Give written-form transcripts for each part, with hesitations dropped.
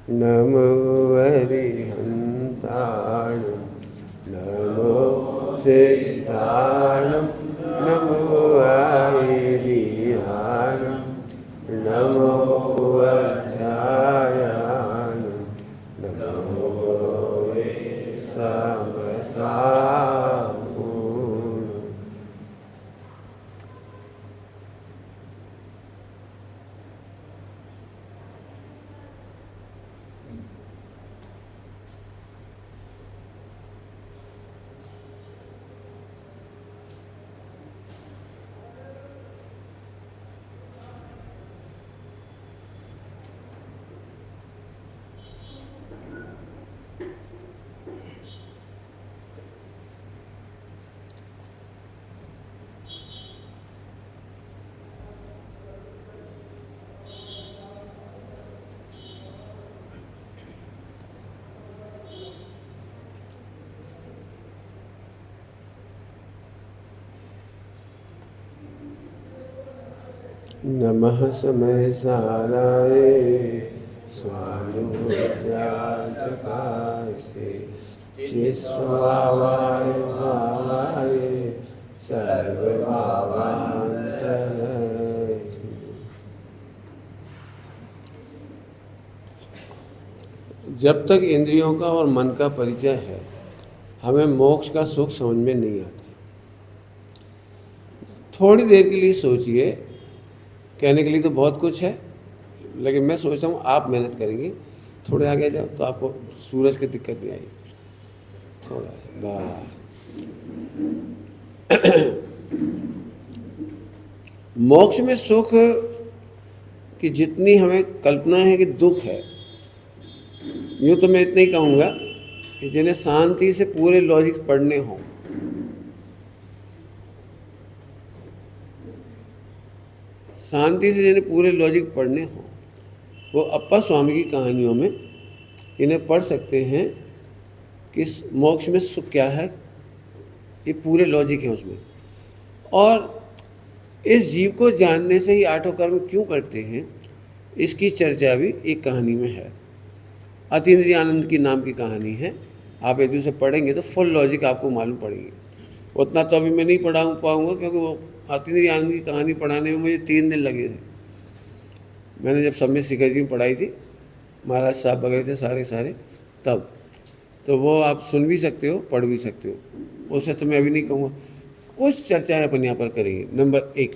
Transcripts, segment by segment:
नमो अरिहन्ताणं नमो सिद्धाणं नमो आयरिहाणं नमो वज्रायाणं नमो समसापूर्णम्। नमः समय साराय स्वानुद्याचकास्ते चिस्वावाय भावाय सर्वभावान्तरचि। जब तक इंद्रियों का और मन का परिचय है, हमें मोक्ष का सुख समझ में नहीं आता। थोड़ी देर के लिए सोचिए, कहने के लिए तो बहुत कुछ है, लेकिन मैं सोचता हूँ आप मेहनत करेंगे, थोड़े आगे जाओ तो आपको सूरज की दिक्कत नहीं आएगी। थोड़ा वाह। मोक्ष में सुख की जितनी हमें कल्पना है कि दुख है, यूँ तो मैं इतना ही कहूँगा कि जिन्हें शांति से पूरे लॉजिक पढ़ने हों, शांति से जिन्हें पूरे लॉजिक पढ़ने हों, वो अप्पा स्वामी की कहानियों में इन्हें पढ़ सकते हैं कि मोक्ष में सुख क्या है, ये पूरे लॉजिक है उसमें। और इस जीव को जानने से ही आठों कर्म क्यों करते हैं, इसकी चर्चा भी एक कहानी में है। अतीन्द्रिय आनंद की नाम की कहानी है। आप यदि उसे पढ़ेंगे तो फुल लॉजिक आपको मालूम पड़ेगी। उतना तो अभी मैं नहीं पढ़ा पाऊँगा, क्योंकि वो अतीन्द्रिय आनंद की कहानी पढ़ाने में मुझे 3 दिन लगे थे। मैंने जब सम्यक शिखर जी में पढ़ाई थी, महाराज साहब वगैरह थे सारे तब, तो वो आप सुन भी सकते हो, पढ़ भी सकते हो। उससे तो मैं अभी नहीं कहूँगा, कुछ चर्चाएं अपन यहाँ पर करेंगे। नंबर 1,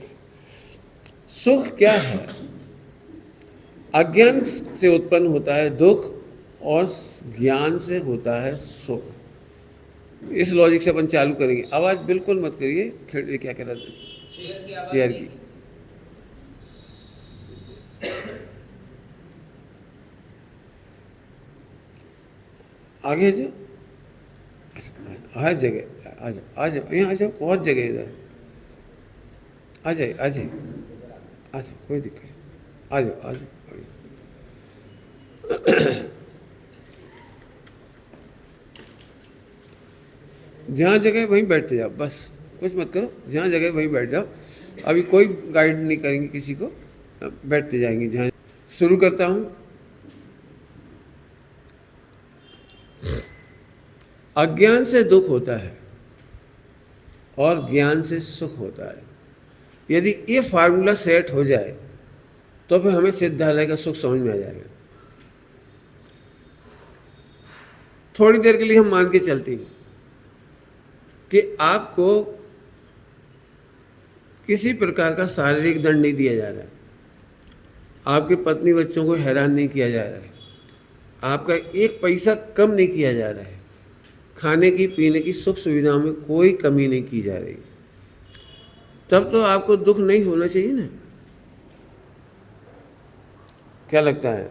सुख क्या है? अज्ञान से उत्पन्न होता है दुख और ज्ञान से होता है सुख। इस लॉजिक से अपन चालू करेंगे। आवाज़ बिल्कुल मत करिए, क्या कह रहा था? चेयर की। आगे जो हर जगह आ जाओ, यहाँ आ जाओ, बहुत जगह इधर आ जाए, कोई दिक्कत नहीं, आ जाओ। जहाँ जगह वहीं बैठते जाओ, बस कुछ मत करो, जहाँ जगह वहीं बैठ जाओ। अभी कोई गाइड नहीं करेंगे किसी को, बैठते जाएंगे जहाँ। शुरू करता हूँ। अज्ञान से दुख होता है और ज्ञान से सुख होता है। यदि ये फार्मूला सेट हो जाए तो फिर हमें सिद्धालय का सुख समझ में आ जाएगा। थोड़ी देर के लिए हम मान के चलते हैं कि आपको किसी प्रकार का शारीरिक दंड नहीं दिया जा रहा है, आपके पत्नी बच्चों को हैरान नहीं किया जा रहा है, आपका 1 पैसा कम नहीं किया जा रहा है, खाने की पीने की सुख सुविधाओं में कोई कमी नहीं की जा रही, तब तो आपको दुख नहीं होना चाहिए ना। क्या लगता है?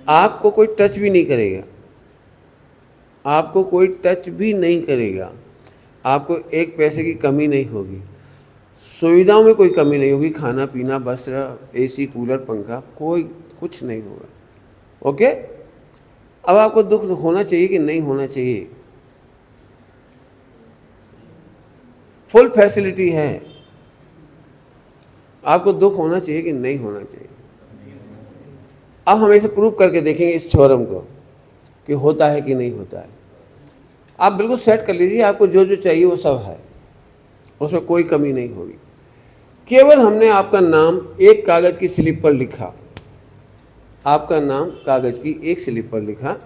आपको कोई टच भी नहीं करेगा, आपको कोई टच भी नहीं करेगा, आपको 1 पैसे की कमी नहीं होगी, सुविधाओं में कोई कमी नहीं होगी, खाना पीना वस्त्र एसी कूलर पंखा कोई कुछ नहीं होगा। ओके, अब आपको दुख होना चाहिए कि नहीं होना चाहिए? फुल फैसिलिटी है, आपको दुख होना चाहिए कि नहीं होना चाहिए? अब हम इसे प्रूव करके देखेंगे इस थ्योरम को कि होता है कि नहीं होता है। आप बिल्कुल सेट कर लीजिए, आपको जो जो चाहिए वो सब है, उसमें कोई कमी नहीं होगी। केवल हमने आपका नाम एक कागज़ की स्लिप पर लिखा, आपका नाम कागज़ की एक स्लिप पर लिखा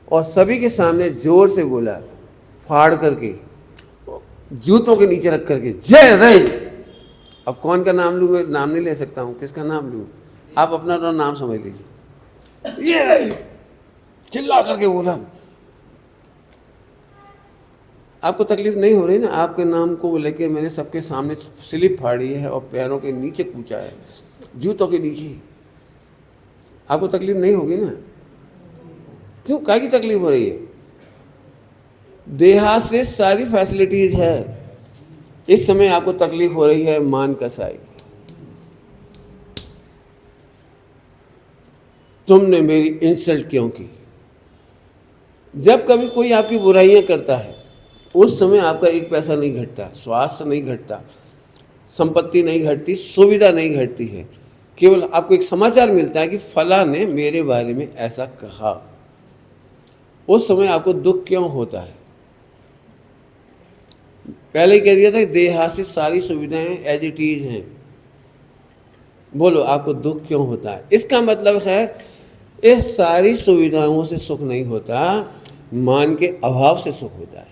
और सभी के सामने जोर से बोला, फाड़ करके, जूतों के नीचे रख करके, जय रही। अब कौन का नाम लूँ? मैं नाम नहीं ले सकता हूँ, किसका नाम लूँ? आप अपना नाम समझ लीजिए। ये रही, चिल्ला करके बोला। आपको तकलीफ नहीं हो रही ना? आपके नाम को लेके मैंने सबके सामने स्लिप फाड़ी है और पैरों के नीचे कूचा है, जूतों के नीचे। आपको तकलीफ नहीं होगी ना? क्यों, काय की तकलीफ हो रही है? देहात से सारी फैसिलिटीज है, इस समय आपको तकलीफ हो रही है मान कसाई। तुमने मेरी इंसल्ट क्यों की? जब कभी कोई आपकी बुराइयां करता है उस समय आपका एक पैसा नहीं घटता, स्वास्थ्य नहीं घटता, संपत्ति नहीं घटती, सुविधा नहीं घटती है। केवल आपको एक समाचार मिलता है कि फला ने मेरे बारे में ऐसा कहा। उस समय आपको दुख क्यों होता है? पहले ही कह दिया था कि देहात से सारी सुविधाएं एज इट इज हैं। बोलो आपको दुख क्यों होता है? इसका मतलब है इस सारी सुविधाओं से सुख नहीं होता, मान के अभाव से सुख होता है।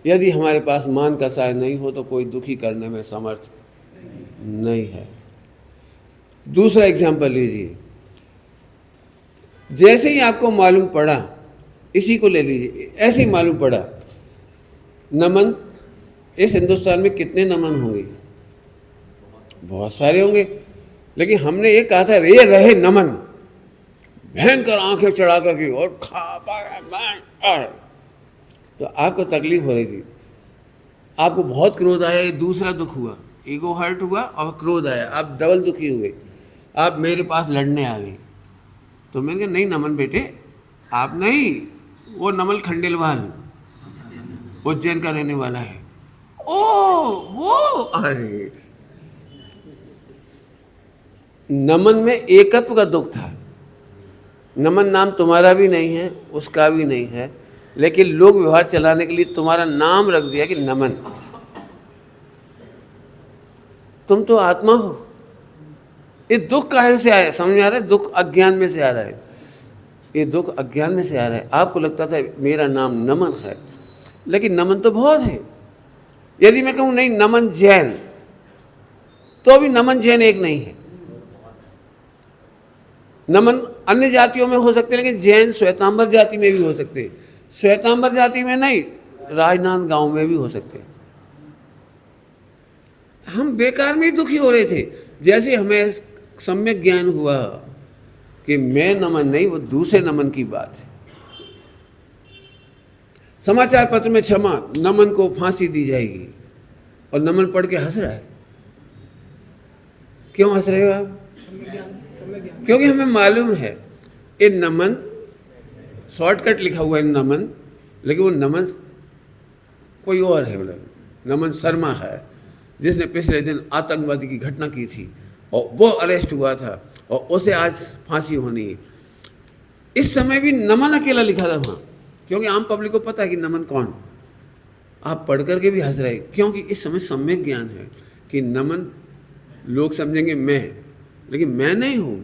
यदि हमारे पास मान का साय नहीं हो तो कोई दुखी करने में समर्थ नहीं है। दूसरा एग्जाम्पल लीजिए, जैसे ही आपको मालूम पड़ा, इसी को ले लीजिए, ऐसे ही मालूम पड़ा नमन, इस हिंदुस्तान में कितने नमन होंगे? बहुत सारे होंगे, लेकिन हमने ये कहा था रे रहे नमन, भयंकर आंखें चढ़ा करके और खा पाया। तो आपको तकलीफ हो रही थी, आपको बहुत क्रोध आया, ये दूसरा दुख हुआ, ईगो हर्ट हुआ और क्रोध आया, आप डबल दुखी हुए, आप मेरे पास लड़ने आ गए। तो मैंने कहा नहीं नमन बेटे, आप नहीं, वो नमल खंडेलवाल उज्जैन का रहने वाला है। ओ वो, अरे नमन में एकत्व का दुख था। नमन नाम तुम्हारा भी नहीं है, उसका भी नहीं है, लेकिन लोग व्यवहार चलाने के लिए तुम्हारा नाम रख दिया कि नमन। तुम तो आत्मा हो। ये दुख कहाँ से आया? समझ में आ रहा है? दुख अज्ञान में से आ रहा है। ये दुख अज्ञान में से आ रहा है। आपको लगता था मेरा नाम नमन है, लेकिन नमन तो बहुत है। यदि मैं कहूँ नहीं नमन जैन, तो भी नमन जैन एक नहीं है। नमन अन्य जातियों में हो सकते हैं, लेकिन जैन श्वेतांबर जाति में भी हो सकते हैं। श्वेतांबर जाति में नहीं, राजनांदगांव में भी हो सकते हैं। हम बेकार में ही दुखी हो रहे थे। जैसे हमें सम्यक ज्ञान हुआ कि मैं नमन नहीं, वो दूसरे नमन की बात है। समाचार पत्र में क्षमा, नमन को फांसी दी जाएगी, और नमन पढ़ के हंस रहा है। क्यों हंस रहे हो आप? क्योंकि हमें मालूम है ये नमन शॉर्टकट लिखा हुआ है नमन, लेकिन वो नमन कोई और है। मतलब नमन शर्मा है, जिसने पिछले दिन आतंकवादी की घटना की थी और वो अरेस्ट हुआ था और उसे आज फांसी होनी है। इस समय भी नमन अकेला लिखा था वहाँ, क्योंकि आम पब्लिक को पता है कि नमन कौन। आप पढ़ करके भी हंस रहे, क्योंकि इस समय सम्यक ज्ञान है कि नमन लोग समझेंगे मैं, लेकिन मैं नहीं हूँ,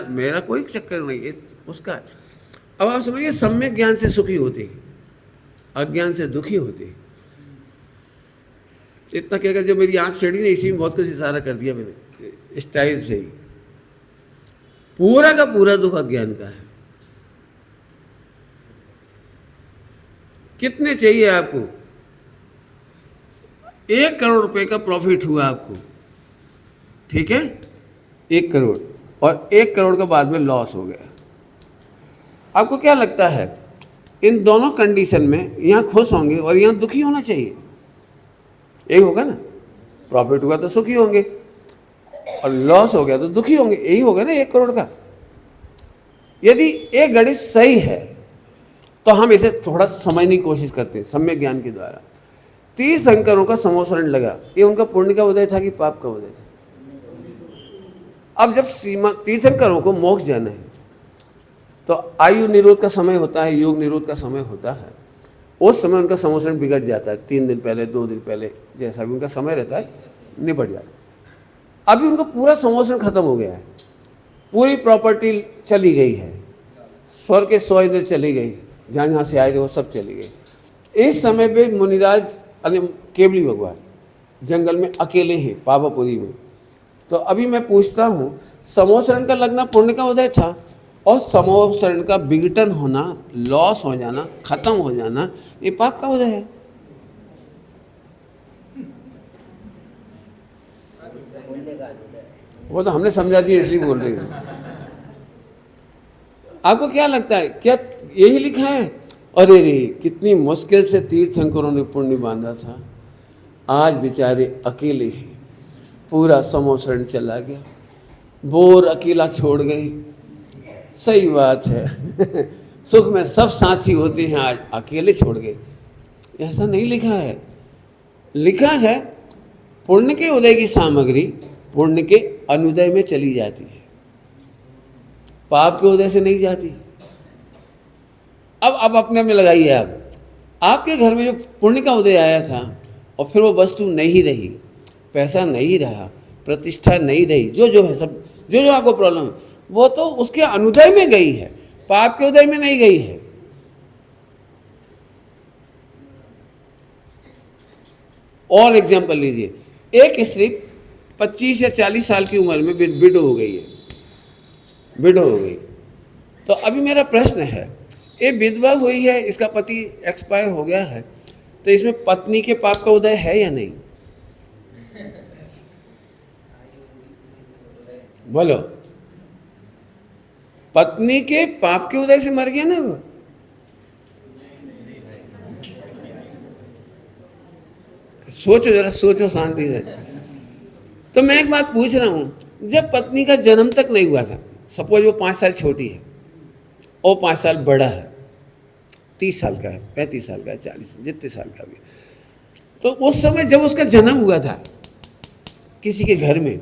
मेरा कोई चक्कर नहीं है उसका। अब आप समझिए, सम्यक ज्ञान से सुखी होते, अज्ञान से दुखी होते। इतना कहकर जब मेरी आंख चढ़ी ना, इसी में बहुत कुछ इशारा कर दिया मैंने स्टाइल से ही। पूरा का पूरा दुख अज्ञान का है। कितने चाहिए आपको? 1 करोड़ रुपए का प्रॉफिट हुआ आपको, ठीक है, 1 करोड़, और 1 करोड़ का बाद में लॉस हो गया। आपको क्या लगता है इन दोनों कंडीशन में यहाँ खुश होंगे और यहाँ दुखी होना चाहिए? यही होगा ना। प्रॉफिट हुआ तो सुखी होंगे और लॉस हो गया तो दुखी होंगे, यही होगा ना 1 करोड़ का। यदि एक गणित सही है तो हम इसे थोड़ा समझने की कोशिश करते हैं सम्यक ज्ञान के द्वारा। तीर्थंकरों का समोसरण लगा, ये उनका पुण्य का उदय था कि पाप का उदय था? अब जब सीमा तीर्थंकरों को मोक्ष जाना है तो आयु निरोध का समय होता है, योग निरोध का समय होता है। उस समय उनका समोषण बिगड़ जाता है, 3 दिन पहले, 2 दिन पहले, जैसा भी उनका समय रहता है निपट जाता है। अभी उनका पूरा समोषण खत्म हो गया है, पूरी प्रॉपर्टी चली गई है, स्वर्ग के 100 इंद्र चली गई, जहाँ जहाँ से आए थे वो सब चली गई। इस समय पे मुनिराज केवली भगवान जंगल में अकेले हैं पावापुरी में। तो अभी मैं पूछता हूँ, समोषण का लगना पुण्य का उदय था और समोषण का विघटन होना, लॉस हो जाना, खत्म हो जाना, ये पाप का उदय है। वो तो हमने समझा दिया इसलिए बोल रही हूँ। आपको क्या लगता है, क्या यही लिखा है? अरे रे, कितनी मुश्किल से तीर्थंकरों ने पुण्य बांधा था, आज बेचारे अकेले हैं, पूरा समोषण चला गया, बोर अकेला छोड़ गई। सही बात है सुख में सब साथी होते हैं, आज अकेले छोड़ गए। ऐसा नहीं लिखा है, लिखा है पुण्य के उदय की सामग्री पुण्य के अनुदय में चली जाती है, पाप के उदय से नहीं जाती। अब अपने में लगाइए, आप आपके घर में जो पुण्य का उदय आया था और फिर वो वस्तु नहीं रही, पैसा नहीं रहा, प्रतिष्ठा नहीं रही, जो है सब, जो आपको प्रॉब्लम है, वो तो उसके अनुदय में गई है, पाप के उदय में नहीं गई है। और एग्जाम्पल लीजिए, एक स्त्री 25 या 40 साल की उम्र में विडो हो गई है, विडो हो गई। तो अभी मेरा प्रश्न है, ये विधवा हुई है, इसका पति एक्सपायर हो गया है, तो इसमें पत्नी के पाप का उदय है या नहीं? बोलो, पत्नी के पाप के उदय से मर गया ना वो। सोचो जरा, सोचो शांति से। तो मैं एक बात पूछ रहा हूं, जब पत्नी का जन्म तक नहीं हुआ था, सपोज वो 5 साल छोटी है और 5 साल बड़ा है, 30 साल का है, 35 साल का है, 40 जितने साल का भी, तो उस समय जब उसका जन्म हुआ था किसी के घर में,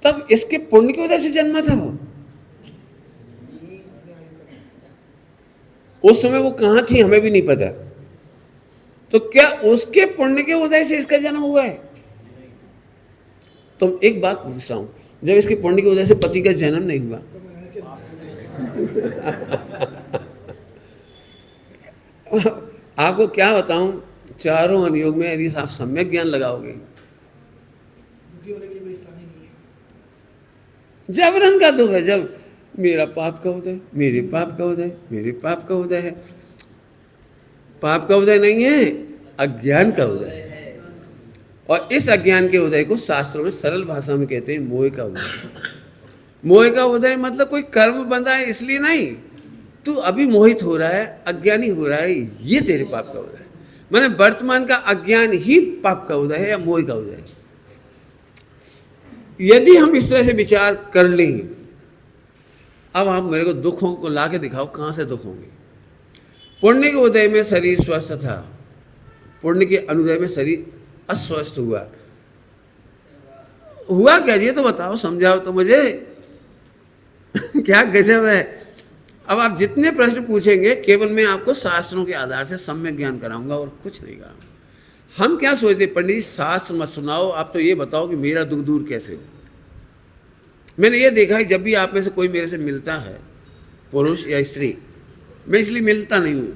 तब इसके पुण्य की वजह से जन्मा था वो। उस समय वो कहाँ थी हमें भी नहीं पता, तो क्या उसके पुण्य के उदय से इसका जन्म हुआ है? तो एक बात पूछता हूं, जब इसके पुण्य की वजह से पति का जन्म नहीं हुआ आपको क्या बताऊं, चारों अनुयोग में यदि आप सम्यक ज्ञान लगाओगे, जबरन का दुख है। जब मेरा पाप का उदय, मेरे पाप का उदय, मेरे पाप का उदय है, पाप का उदय नहीं है, अज्ञान का उदय है। और इस अज्ञान के उदय को शास्त्रों में सरल भाषा में कहते हैं मोह का उदय। मोह का उदय मतलब कोई कर्म बंधा है इसलिए नहीं, तू अभी मोहित हो रहा है, अज्ञानी हो रहा है, ये तेरे पाप का उदय है। माने वर्तमान का अज्ञान ही पाप का उदय है या मोह का उदय है। यदि हम इस तरह से विचार कर लें, अब आप मेरे को दुखों को ला के दिखाओ, कहाँ से दुख होंगे? पुण्य के उदय में शरीर स्वस्थ था, पुण्य के अनुदय में शरीर अस्वस्थ हुआ। हुआ क्या ये तो बताओ, समझाओ तो मुझे क्या गजब है। अब आप जितने प्रश्न पूछेंगे, केवल मैं आपको शास्त्रों के आधार से सम्यक ज्ञान कराऊंगा और कुछ नहीं कराऊंगा। हम क्या सोचते, पंडित जी शास्त्र मत सुनाओ, आप तो ये बताओ कि मेरा दुख दूर कैसे हो। मैंने ये देखा है, जब भी आप में से कोई मेरे से मिलता है, पुरुष या स्त्री, मैं इसलिए मिलता नहीं हूँ,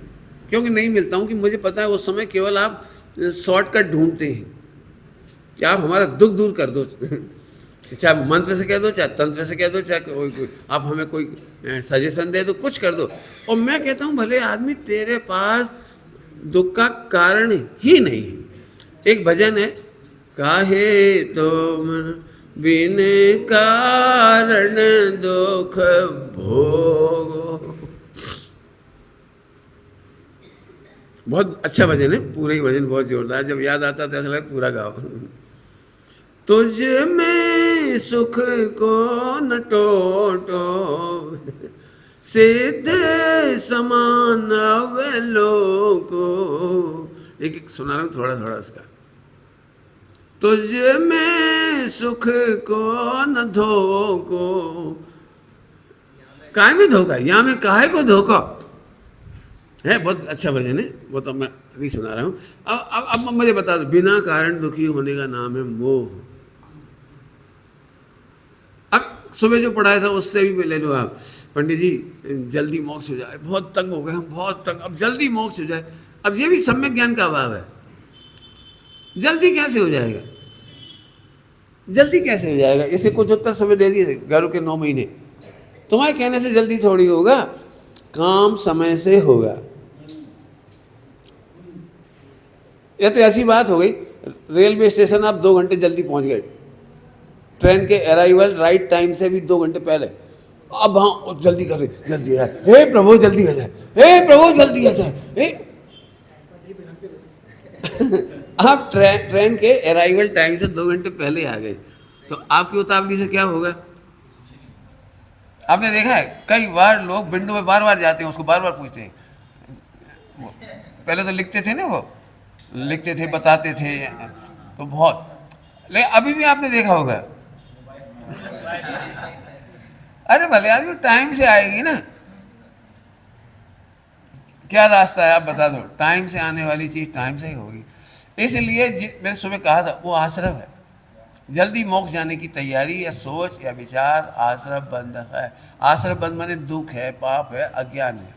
क्योंकि नहीं मिलता हूँ कि मुझे पता है उस समय केवल आप शॉर्टकट ढूंढते हैं कि आप हमारा दुख दूर कर दो चाहे मंत्र से कह दो, चाहे तंत्र से कह दो, चाहे कोई आप हमें कोई सजेशन दे दो, कुछ कर दो। और मैं कहता हूँ भले आदमी, तेरे पास दुख का कारण ही नहीं है। एक भजन है, काहे तुम बिन कारण दुख भोगो। बहुत अच्छा भजन है, पूरा ही भजन बहुत जोरदार, जब याद आता तो ऐसा लगे पूरा गाओ। तुझ में सुख को न टोटो, सिद्ध समान अवलोको। एक सुना रहा हूँ थोड़ा थोड़ा इसका। तुझ में सुख को न धोको, काय में धोखा, यहाँ में काहे को धोखा है। बहुत अच्छा भजन है, वो तो मैं नहीं सुना रहा हूँ। अब मुझे बता दो, बिना कारण दुखी होने का नाम है मोह। अब सुबह जो पढ़ाया था उससे भी ले लो आप, पंडित जी जल्दी मोक्ष हो जाए, बहुत तंग हो गए हम, बहुत तंग, अब जल्दी मोक्ष हो जाए। अब ये भी सम्यक ज्ञान का अभाव है। जल्दी कैसे हो जाएगा, जल्दी कैसे हो जाएगा? इसे कुछ उत्तर समय दे दिए, गारू के 9 महीने। तुम्हारे कहने से जल्दी थोड़ी होगा, काम समय से होगा। यह तो ऐसी बात हो गई, रेलवे स्टेशन आप 2 घंटे जल्दी पहुंच गए, ट्रेन के अराइवल राइट टाइम से भी 2 घंटे पहले। अब हाँ जल्दी कर रहे, जल्दी आ जाए, हे प्रभु जल्दी आ जाए, हे प्रभु जल्दी आ जाए। आप ट्रेन के अराइवल टाइम से 2 घंटे पहले आ गए, तो आपकी उतावली से क्या होगा? आपने देखा है कई बार लोग विंडो में बार बार जाते हैं, उसको बार बार पूछते हैं। पहले तो लिखते थे ना, वो लिखते थे, बताते थे, तो बहुत। लेकिन अभी भी आपने देखा होगा, अरे भले आदमी टाइम से आएगी ना, क्या रास्ता है आप बता दो, टाइम से आने वाली चीज टाइम से ही होगी। इसलिए मैंने सुबह कहा था, वो आश्रव है। जल्दी मोक्ष जाने की तैयारी या सोच या विचार आश्रव बंध है। आश्रव बंध माने दुख है, पाप है, अज्ञान है।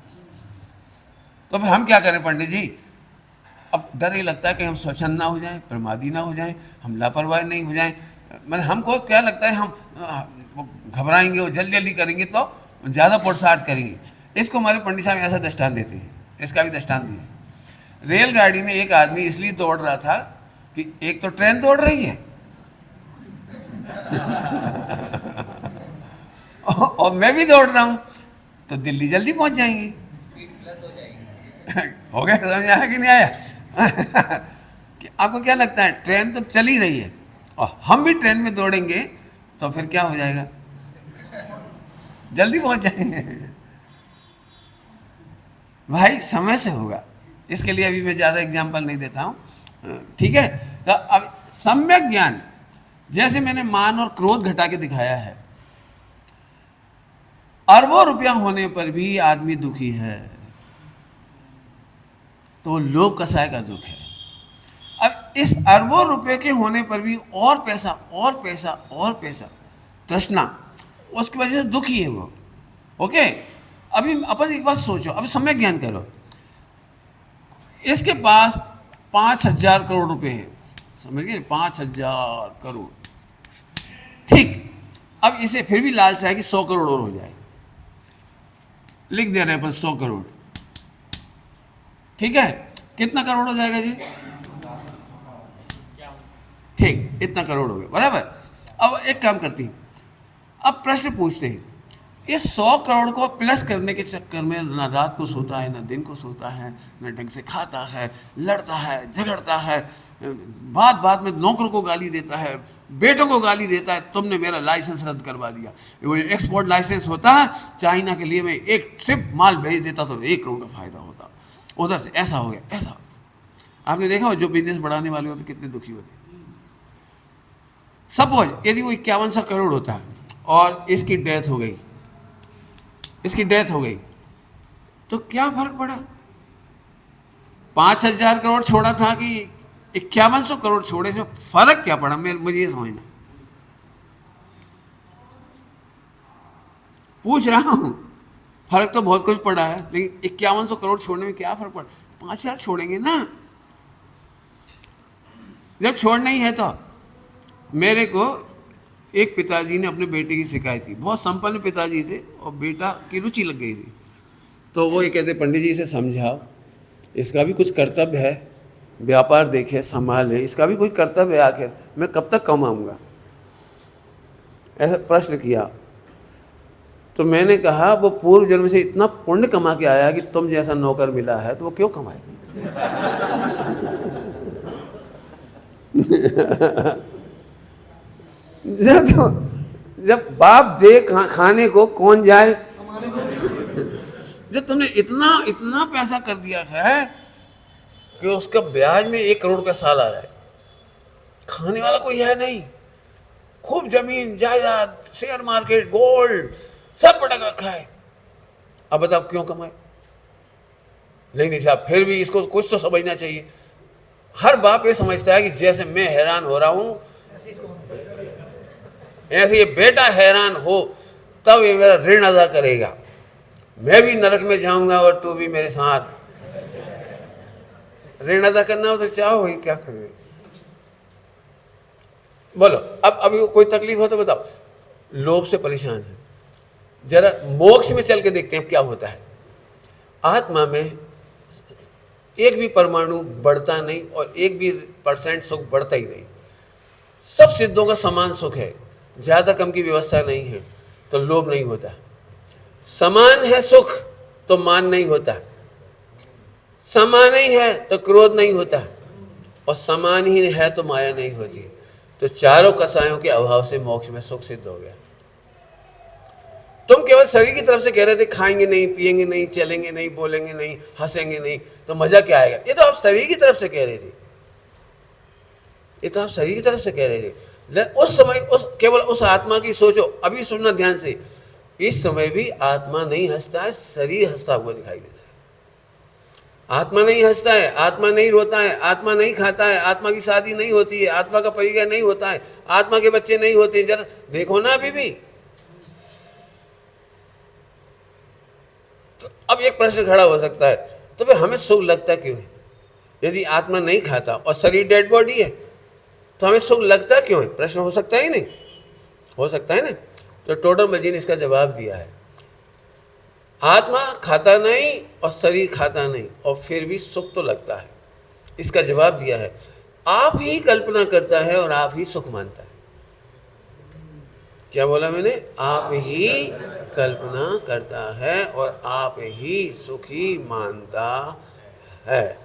तो फिर हम क्या करें पंडित जी? अब डर ये लगता है कि हम स्वच्छंद ना हो जाएं, प्रमादी ना हो जाएं, हम लापरवाह नहीं हो जाएं। मैंने हमको क्या लगता है, हम घबराएंगे और जल्दी जल्दी करेंगे तो ज़्यादा पुरुषार्थ करेंगे। इसको हमारे पंडित साहब ऐसा दृष्टांत देते हैं, इसका भी दृष्टांत दिया। रेलगाड़ी में एक आदमी इसलिए दौड़ रहा था कि एक तो ट्रेन दौड़ रही है और मैं भी दौड़ रहा हूं, तो दिल्ली जल्दी पहुंच जाएंगे। हो गया, समझ आया कि नहीं आया? कि आपको क्या लगता है, ट्रेन तो चल ही रही है और हम भी ट्रेन में दौड़ेंगे तो फिर क्या हो जाएगा? जल्दी पहुंच जाएंगे। भाई समय से होगा, इसके लिए अभी मैं ज़्यादा एग्जाम्पल नहीं देता हूँ, ठीक है। तो अब सम्यक ज्ञान, जैसे मैंने मान और क्रोध घटा के दिखाया है, अरबों रुपया होने पर भी आदमी दुखी है, तो लोभ कसाय का दुख है। अब इस अरबों रुपए के होने पर भी और पैसा और पैसा और पैसा, तृष्णा, उसकी वजह से दुखी है वो। ओके, अभी अपन एक बात सोचो, अभी सम्यक ज्ञान करो। इसके पास 5,000 करोड़ रुपए है, समझिए 5,000 करोड़, ठीक। अब इसे फिर भी लालसा है कि 100 करोड़ और हो जाए, लिख दे रहे हैं पर 100 करोड़, ठीक है। कितना करोड़ हो जाएगा जी? ठीक, इतना करोड़ हो गया, बराबर। अब एक काम करती, अब प्रश्न पूछते हैं, इस 100 करोड़ को प्लस करने के चक्कर में ना रात को सोता है, ना दिन को सोता है, ना ढंग से खाता है, लड़ता है, झगड़ता है, बात बात में नौकरों को गाली देता है, बेटों को गाली देता है, तुमने मेरा लाइसेंस रद्द करवा दिया। वो एक्सपोर्ट लाइसेंस होता है चाइना के लिए, मैं एक सिर्फ माल भेज देता तो 1 करोड़ का फायदा होता, उधर से ऐसा हो गया, ऐसा हो गया। आपने देखा हो जो बिजनेस बढ़ाने वाले होते कितने दुखी होते। सपोज यदि वो 5100 करोड़ होता है और इसकी डेथ हो गई, इसकी डेथ हो गई, तो क्या फर्क पड़ा? 5,000 करोड़ छोड़ा था कि 5100 करोड़ छोड़े से फर्क क्या पड़ा? मुझे ये समझना, पूछ रहा हूं। फर्क तो बहुत कुछ पड़ा है, लेकिन 5100 करोड़ छोड़ने में क्या फर्क पड़ा? 5,000 छोड़ेंगे ना। जब छोड़ना ही है तो मेरे को एक पिताजी ने अपने बेटे की शिकायत की, बहुत संपन्न पिताजी थे और बेटा की रुचि लग गई थी, तो वो ये कहते, पंडित जी इसे समझाओ, इसका भी कुछ कर्तव्य है, व्यापार देखे संभाले, इसका भी कोई कर्तव्य है, आखिर मैं कब तक कमाऊंगा? ऐसा प्रश्न किया। तो मैंने कहा वो पूर्व जन्म से इतना पुण्य कमा के आया कि तुम जैसा नौकर मिला है तो वो क्यों कमाए? जब बाप दे खाने को कौन जाए? जब तुमने इतना इतना पैसा कर दिया है कि उसका ब्याज में 1 करोड़ का साल आ रहा है, खाने वाला कोई है नहीं, खूब जमीन जायदाद, शेयर मार्केट, गोल्ड सब पटक रखा है। अब बताओ क्यों कमाए? लेकिन साहब फिर भी इसको कुछ तो समझना चाहिए। हर बाप ये समझता है कि जैसे मैं हैरान हो रहा हूं ऐसे ये बेटा हैरान हो, तब ये मेरा ऋण अदा करेगा। मैं भी नरक में जाऊंगा और तू भी मेरे साथ। ऋण अदा करना हो तो चाहो भाई, क्या करें? बोलो अब अभी कोई तकलीफ हो तो बताओ। लोभ से परेशान है, जरा मोक्ष में चल के देखते हैं क्या होता है। आत्मा में एक भी परमाणु बढ़ता नहीं और एक भी % सुख बढ़ता ही नहीं। सब सिद्धों का समान सुख है, ज़्यादा कम की व्यवस्था नहीं है, तो लोभ नहीं होता। समान है सुख तो मान नहीं होता, समान ही है तो क्रोध नहीं होता, और समान ही है तो माया नहीं होती। तो चारों कसायों के अभाव से मोक्ष में सुख सिद्ध हो गया। तुम केवल शरीर की तरफ से कह रहे थे खाएंगे नहीं, पिएंगे नहीं, चलेंगे नहीं, बोलेंगे नहीं, हंसेंगे नहीं, तो मजा क्या आएगा? ये तो आप शरीर की तरफ से कह रहे थे, ये तो आप शरीर की तरफ से कह रहे थे। उस समय उस केवल उस आत्मा की सोचो। अभी सुनना ध्यान से, इस समय भी आत्मा नहीं हंसता है, शरीर हंसता हुआ दिखाई देता है। आत्मा नहीं हंसता है, आत्मा नहीं रोता है, आत्मा नहीं खाता है, आत्मा की शादी नहीं होती है, आत्मा का परिचय नहीं होता है, आत्मा के बच्चे नहीं होते। जरा देखो ना अभी भी। तो अब एक प्रश्न खड़ा हो सकता है, तो फिर हमें सुख लगता क्यों है? यदि आत्मा नहीं खाता और शरीर डेड बॉडी है तो हमें सुख लगता क्यों है? प्रश्न हो सकता है नहीं? हो सकता है ना? तो टोडरमल जी ने इसका जवाब दिया है, आत्मा खाता नहीं और शरीर खाता नहीं और फिर भी सुख तो लगता है। इसका जवाब दिया है, आप ही कल्पना करता है और आप ही सुख मानता है। क्या बोला मैंने? आप ही कल्पना करता है और आप ही सुखी मानता है।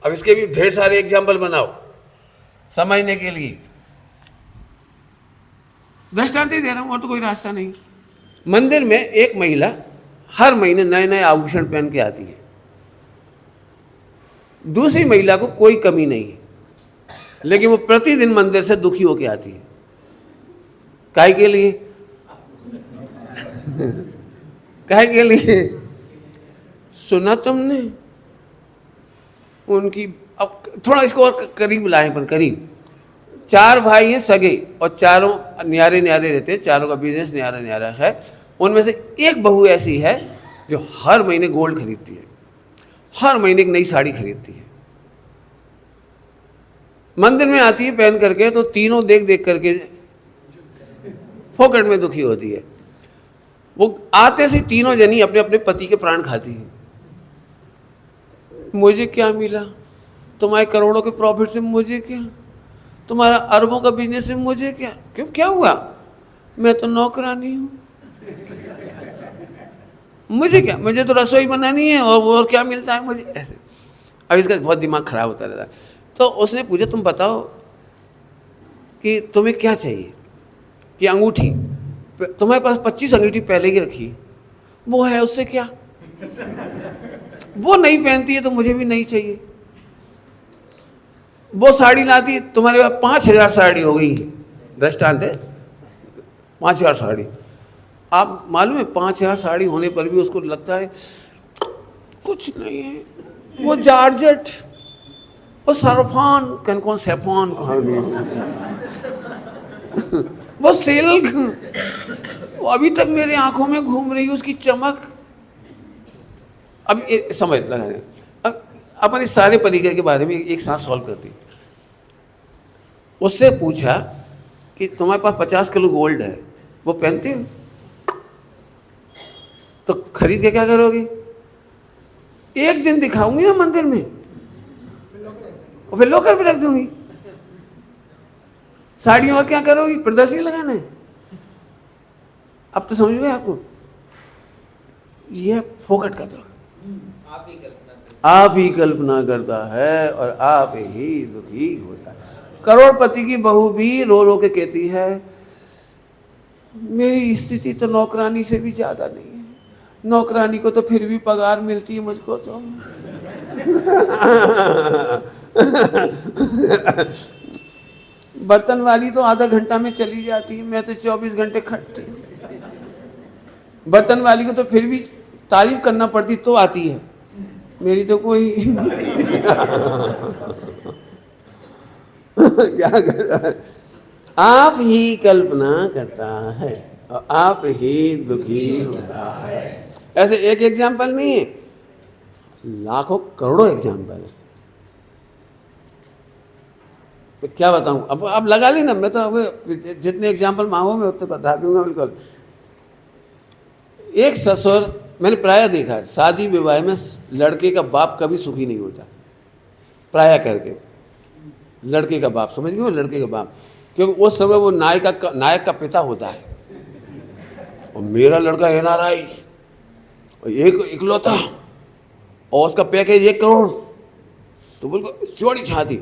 अब इसके भी ढेर सारे एग्जाम्पल बनाओ समझने के लिए। दृष्टांत दे रहा हूं, और तो कोई रास्ता नहीं। मंदिर में एक महिला हर महीने नए नए आभूषण पहन के आती है, दूसरी महिला को कोई कमी नहीं है, लेकिन वो प्रतिदिन मंदिर से दुखी होके आती है। काहे के लिए? काहे के लिए? सुना तुमने उनकी? अब थोड़ा इसको और करीब लाएं, पर करीब 4 भाई हैं सगे और चारों न्यारे न्यारे रहते हैं, चारों का बिजनेस न्यारा न्यारा है। उनमें से एक बहू ऐसी है जो हर महीने गोल्ड खरीदती है, हर महीने एक नई साड़ी खरीदती है, मंदिर में आती है पहन करके, तो तीनों देख देख करके फोकट में दुखी होती है। वो आते से तीनों जनी अपने अपने पति के प्राण खाती है। मुझे क्या मिला? तुम्हारे करोड़ों के प्रॉफिट से मुझे क्या? तुम्हारा अरबों का बिजनेस से मुझे क्या? क्यों, क्या हुआ? मैं तो नौकरानी हूं, मुझे क्या? मुझे तो रसोई बनानी है और क्या मिलता है मुझे? ऐसे। अब इसका बहुत दिमाग खराब होता रहता है। तो उसने पूछा, तुम बताओ कि तुम्हें क्या चाहिए? कि अंगूठी, तुम्हारे पास 25 अंगूठी पहले की रखी, वो है, उससे क्या? वो नहीं पहनती है तो मुझे भी नहीं चाहिए। वो साड़ी लाती, तुम्हारे पास 5000 साड़ी हो गई है, दृष्टांत है, 5000 साड़ी। आप मालूम है 5000 साड़ी होने पर भी उसको लगता है कुछ नहीं है, वो जारजेट, वो सरफान, कौन सेफान, वो सिल्क, वो अभी तक मेरे आंखों में घूम रही है उसकी चमक। अब समझ लगा, अब अपन इस सारे परिकर के बारे में एक साथ सॉल्व करती। उससे पूछा कि तुम्हारे पास 50 किलो गोल्ड है, वो पहनती हो? तो खरीद के क्या करोगे? एक दिन दिखाऊंगी ना मंदिर में, और फिर लॉकर पे रख दूंगी। साड़ियों का क्या करोगी? प्रदर्शनी लगाना है। अब तो समझ गए आपको? ये फोकट का तो आप ही कल्पना करता है और आप ही दुखी होता है। करोड़पति की बहू भी रो रो के कहती है, मेरी स्थिति तो नौकरानी से भी ज्यादा नहीं है, नौकरानी को तो फिर भी पगार मिलती है, मुझको तो बर्तन वाली तो आधा घंटा में चली जाती है, मैं तो 24 घंटे खटती हूँ। बर्तन वाली को तो फिर भी तारीफ करना पड़ती तो आती है, मेरी तो कोई क्या करता है? आप ही कल्पना करता है और आप ही दुखी होता है। ऐसे एक एग्जाम्पल नहीं है, लाखों करोड़ों एग्जाम्पल है। तो क्या बताऊं, अब लगा ली ना, मैं तो अब जितने एग्जाम्पल मांगो मैं उतने बता दूंगा बिल्कुल। एक ससुर, मैंने प्रायः देखा है, शादी विवाह में लड़के का बाप कभी सुखी नहीं होता, प्रायः करके। लड़के का बाप, समझ गए हो, लड़के का बाप, क्योंकि उस समय वो नायक का पिता होता है। और मेरा लड़का NRI, एक इकलौता, और उसका पैकेज 1 करोड़, तो बिल्कुल चौड़ी छाती।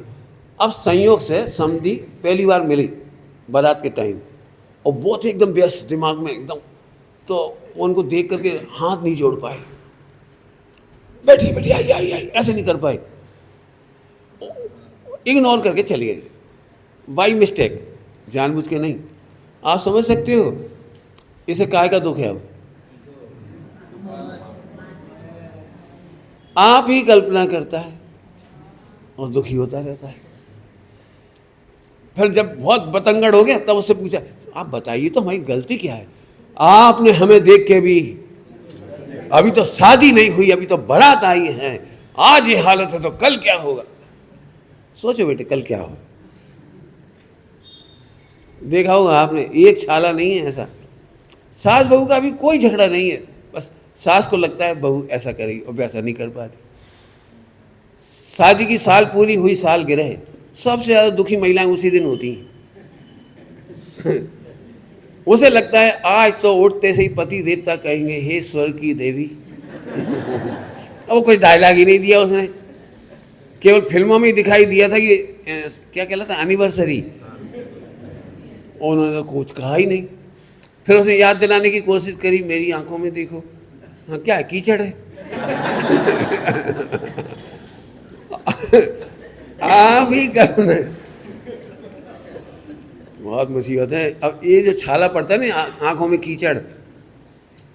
अब संयोग से समधी पहली बार मिली बारात के टाइम, और बहुत ही एकदम व्यस्त दिमाग में एकदम, तो उनको देख करके हाथ नहीं जोड़ पाए, बैठी बैठी आई आई आई ऐसे नहीं कर पाए, इग्नोर करके चली गई, बाई मिस्टेक, जानबूझ के नहीं। आप समझ सकते हो इसे काय का दुख है। अब आप ही कल्पना करता है और दुखी होता रहता है। फिर जब बहुत बतंगड़ हो गया तब उससे पूछा, आप बताइए तो हमारी गलती क्या है? आपने हमें देख के भी, अभी तो शादी नहीं हुई, अभी तो बारात आई है, आज ये हालत है तो कल क्या होगा? सोचो बेटे कल क्या होगा। देखा होगा आपने, एक छाला नहीं है ऐसा। सास बहू का भी कोई झगड़ा नहीं है, बस सास को लगता है बहू ऐसा करेगी और वैसा नहीं कर पाती। शादी की साल पूरी हुई, साल गिरह, सबसे ज़्यादा दुखी महिलाएं उसी दिन होती हैं। उसे लगता है आज तो उठते से ही पति देवता कहेंगे, हे स्वर्ग की देवी। अब वो कोई डायलॉग ही नहीं दिया उसने, केवल फिल्मों में ही दिखाई दिया था कि क्या कहलाता, एनिवर्सरी, उन्होंने कुछ कहा ही नहीं। फिर उसने याद दिलाने की कोशिश करी, मेरी आंखों में देखो, हाँ क्या है, कीचड़ है। आप ही करना, बहुत मुसीबत है। अब ये जो छाला पड़ता है ना आंखों में कीचड़,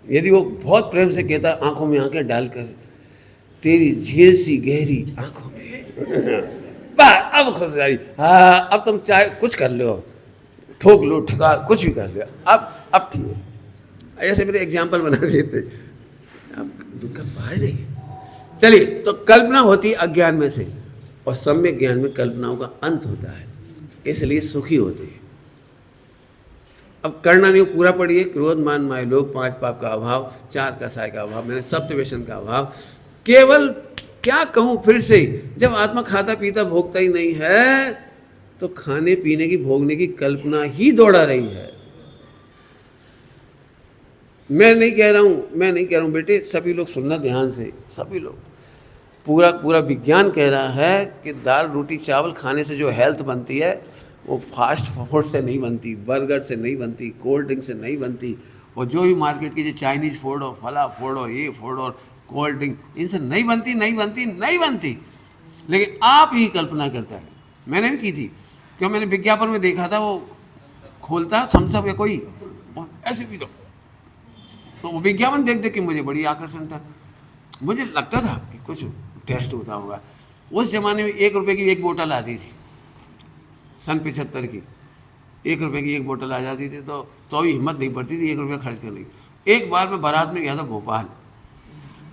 यदि वो बहुत प्रेम से कहता आंखों में आंखें डालकर, तेरी झील सी गहरी आंखों में अब खुश जा रही, हाँ अब तुम चाहे कुछ कर लो, ठोक लो ठका कुछ भी कर लो, अब ठीक है। ऐसे मेरे एग्जाम्पल बना देते, अब दुख का पार नहीं। चलिए, तो कल्पना होती अज्ञान में से, और सम्यक ज्ञान में कल्पनाओं का अंत होता है, इसलिए सुखी होते हैं। अब करना नहीं, पूरा पढ़िए, क्रोध मान माय लोभ, 5 पाप का अभाव, 4 कसाय का अभाव, मैंने सप्त व्यसन का अभाव। केवल क्या कहूँ फिर से, जब आत्मा खाता पीता भोगता ही नहीं है तो खाने पीने की भोगने की कल्पना ही दौड़ा रही है। मैं नहीं कह रहा हूँ बेटे, सभी लोग सुनना ध्यान से, सभी लोग, पूरा विज्ञान कह रहा है कि दाल रोटी चावल खाने से जो हेल्थ बनती है वो फास्ट फूड से नहीं बनती, बर्गर से नहीं बनती, कोल्ड ड्रिंक से नहीं बनती, और जो भी मार्केट की जो चाइनीज फूड और फला फूड और ये फूड और कोल्ड ड्रिंक, इनसे नहीं बनती। लेकिन आप ही कल्पना करता है। मैंने भी की थी, क्यों, मैंने विज्ञापन में देखा था, वो खोलता थम्स अप या कोई और ऐसे भी तो वो विज्ञापन देख के मुझे बड़ी आकर्षण था। मुझे लगता था कि कुछ टेस्ट होता होगा। उस ज़माने में 1 रुपये की एक बोतल आती थी, सन 75 की 1 रुपये की एक बोतल आ जाती थी, तो भी हिम्मत नहीं पड़ती थी 1 रुपया खर्च करने की। एक बार मैं बारात में गया था भोपाल,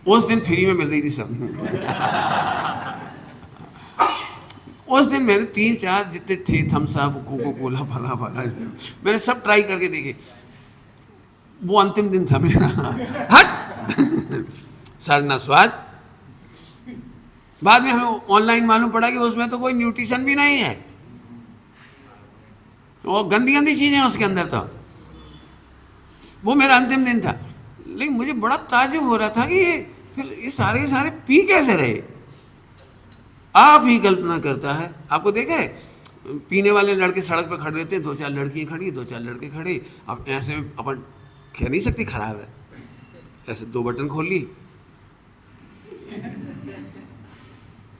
उस दिन फ्री में मिल रही थी सब। उस दिन मैंने 3-4 जितने थे थम्स अप, कोको कोला, भला मैंने सब ट्राई करके देखे। वो अंतिम दिन था मेरा। हट सरना स्वाद। बाद में हमें ऑनलाइन मालूम पड़ा कि उसमें तो कोई न्यूट्रिशन भी नहीं है, वो गंदी चीजें उसके अंदर था। वो मेरा अंतिम दिन था, लेकिन मुझे बड़ा ताज्जुब हो रहा था कि फिर ये सारे पी कैसे रहे। आप ही कल्पना करता है। आपको देखा है, पीने वाले लड़के सड़क पे खड़े रहते हैं, 2-4 लड़कियां खड़ी, 2-4 लड़के खड़े। अब ऐसे अपन कह नहीं सकती खराब है, ऐसे 2 बटन खोल ली,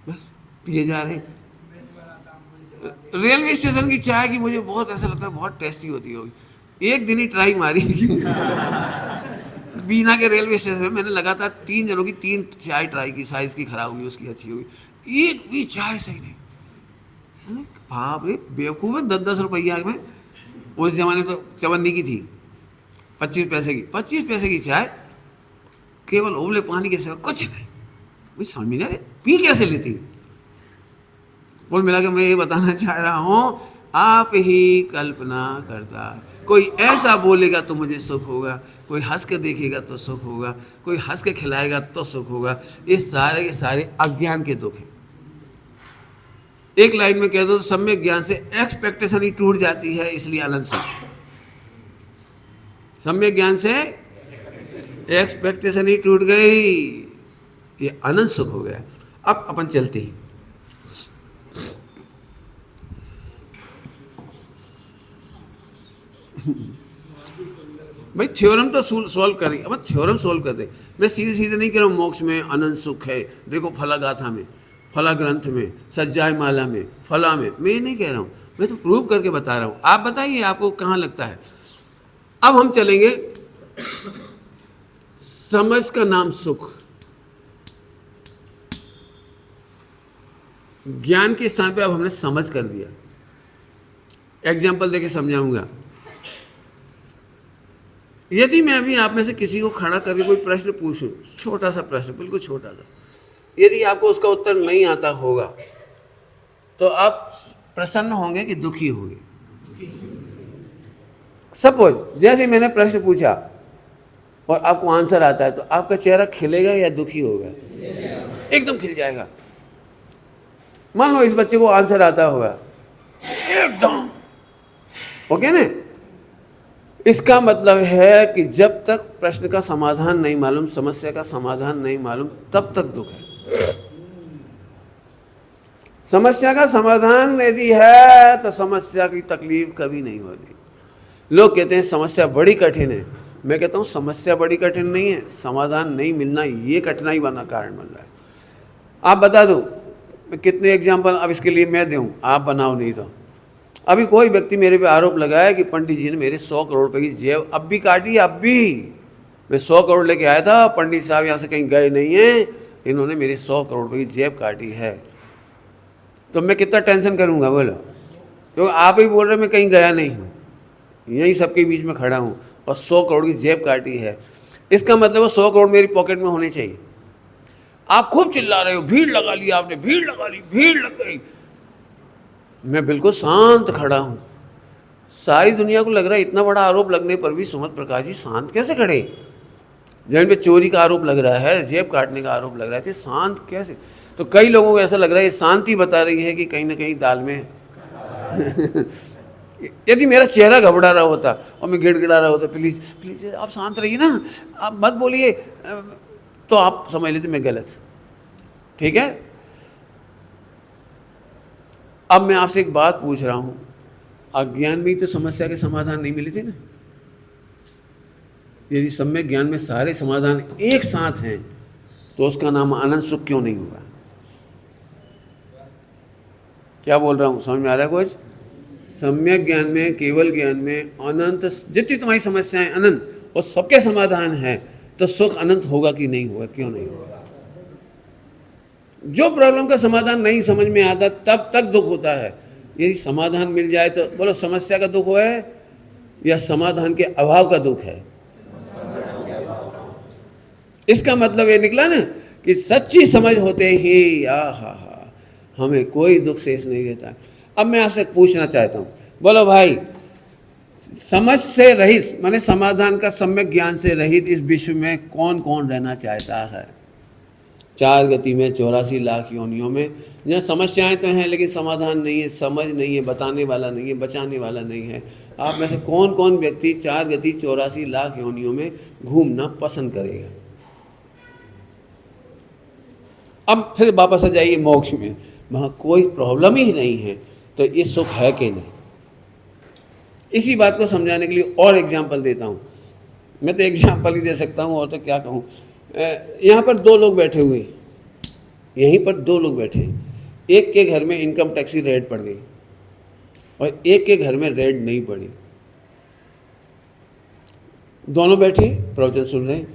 बस पिए जा रहे हैं। रेलवे स्टेशन की चाय की मुझे बहुत ऐसा लगता है बहुत टेस्टी होती होगी। एक दिन ही ट्राई मारी बीना के रेलवे स्टेशन में मैंने लगातार 3 जनों की 3 चाय ट्राई की, साइज की खराब हुई, उसकी अच्छी हुई, एक भी चाय सही नहीं। बाप रे बेवकूफ़ है, 10-10 रुपया में। उस जमाने तो चवन्नी की थी 25 पैसे की, 25 पैसे की चाय केवल उबले पानी के सिवा कुछ नहीं। मुझे समझ में नहीं आती पी कैसे लेती। कुल मिला के मैं ये बताना चाह रहा हूँ, आप ही कल्पना करता। कोई ऐसा बोलेगा तो मुझे सुख होगा, कोई हंस के देखेगा तो सुख होगा, कोई हंस के खिलाएगा तो सुख होगा। ये सारे के सारे अज्ञान के दुख हैं। एक लाइन में कह दो तो सम्यक ज्ञान से एक्सपेक्टेशन ही टूट जाती है, इसलिए अनंत सुख। सम्यक ज्ञान से एक्सपेक्टेशन ही टूट गई, ये अनंत सुख हो गया। अब अपन चलते हैं। भाई थ्योरम तो सॉल्व करें, अब थ्योरम सॉल्व कर दे। मैं सीधे सीधे नहीं कह रहा हूँ मोक्ष में अनंत सुख है, देखो फला गाथा में, फला ग्रंथ में, सज्जाय माला में, फला में, मैं ये नहीं कह रहा हूँ, मैं तो प्रूव करके बता रहा हूँ। आप बताइए आपको कहाँ लगता है। अब हम चलेंगे समझ का नाम सुख। ज्ञान के स्थान पे अब हमने समझ कर दिया। एग्जाम्पल देके समझाऊंगा। यदि मैं अभी आप में से किसी को खड़ा करके कोई प्रश्न पूछूं, छोटा सा प्रश्न, बिल्कुल छोटा सा, यदि आपको उसका उत्तर नहीं आता होगा तो आप प्रसन्न होंगे कि दुखी होंगे। सपोज जैसे मैंने प्रश्न पूछा और आपको आंसर आता है तो आपका चेहरा खिलेगा या दुखी होगा? एकदम खिल जाएगा। मान लो इस बच्चे को आंसर आता होगा, एकदम ओके ना। इसका मतलब है कि जब तक प्रश्न का समाधान नहीं मालूम, समस्या का समाधान नहीं मालूम, तब तक दुख है। समस्या का समाधान यदि है तो समस्या की तकलीफ कभी नहीं होती। लोग कहते हैं समस्या बड़ी कठिन है, मैं कहता हूँ समस्या बड़ी कठिन नहीं है, समाधान नहीं मिलना ये कठिनाई बना कारण बन रहा है। आप बता दो कितने एग्जाम्पल अब इसके लिए मैं दूँ, आप बनाओ नहीं तो। अभी कोई व्यक्ति मेरे पे आरोप लगाया कि पंडित जी ने मेरे 100 करोड़ रुपए की जेब अब भी काटी। अब भी मैं 100 करोड़ लेके आया था, पंडित साहब यहाँ से कहीं गए नहीं हैं, इन्होंने मेरी 100 करोड़ रुपए की जेब काटी है। तो मैं कितना टेंशन करूँगा बोलो, क्योंकि आप ही बोल रहे मैं कहीं गया नहीं हूँ, यहीं सबके बीच में खड़ा हूँ और 100 करोड़ की जेब काटी है। इसका मतलब वो 100 करोड़ मेरी पॉकेट में होने चाहिए। आप खूब चिल्ला रहे हो, भीड़ लगा ली आपने, भीड़ लगा ली, भीड़ लग गई। मैं बिल्कुल शांत खड़ा हूँ। सारी दुनिया को लग रहा है इतना बड़ा आरोप लगने पर भी सुमत प्रकाश जी शांत कैसे खड़े? जब इन पे चोरी का आरोप लग रहा है, जेब काटने का आरोप लग रहा है, तो शांत कैसे? तो कई लोगों को ऐसा लग रहा है शांति बता रही है कि कहीं ना कहीं दाल में यदि मेरा चेहरा घबरा रहा होता और मैं गिड़गिड़ा रहा होता, प्लीज़ प्लीज़ आप शांत रहिए ना, आप मत बोलिए, तो आप समझ लेते मैं गलत। ठीक है, अब मैं आपसे एक बात पूछ रहा हूँ, अज्ञान में ही तो समस्या के समाधान नहीं मिले थे ना। यदि सम्यक ज्ञान में सारे समाधान एक साथ हैं तो उसका नाम अनंत सुख क्यों नहीं होगा? क्या बोल रहा हूँ, समझ में आ रहा है कुछ? सम्यक ज्ञान में, केवल ज्ञान में अनंत, जितनी तुम्हारी समस्याएं अनंत और सबके समाधान है, तो सुख अनंत होगा कि नहीं होगा? क्यों नहीं होगा? जो प्रॉब्लम का समाधान नहीं समझ में आता तब तक दुख होता है। यदि समाधान मिल जाए तो बोलो समस्या का दुख है या समाधान के अभाव का दुख है? इसका मतलब ये निकला ना कि सच्ची समझ होते ही हमें कोई दुख शेष नहीं रहता। अब मैं आपसे पूछना चाहता हूँ, बोलो भाई, समझ से रहित माने समाधान का सम्यक ज्ञान से रहित इस विश्व में कौन कौन रहना चाहता है? 4 गति में 84 लाख योनियों में, जहाँ समस्याएं तो हैं लेकिन समाधान नहीं है, समझ नहीं है, बताने वाला नहीं है, बचाने वाला नहीं है। आप में से कौन कौन व्यक्ति 4 गति 84 लाख योनियों में घूमना पसंद करेगा? अब फिर वापस आ जाइए मोक्ष में, वहाँ कोई प्रॉब्लम ही नहीं है, तो ये सुख है कि नहीं? इसी बात को समझाने के लिए और एग्जाम्पल देता हूँ। मैं तो एग्जाम्पल ही दे सकता हूँ और तो क्या कहूँ। यहाँ पर 2 लोग बैठे हुए, यहीं पर दो लोग बैठे हैं, एक के घर में इनकम टैक्स की रेड पड़ गई और एक के घर में रेड नहीं पड़ी। दोनों बैठे प्रवचन सुन रहे हैं,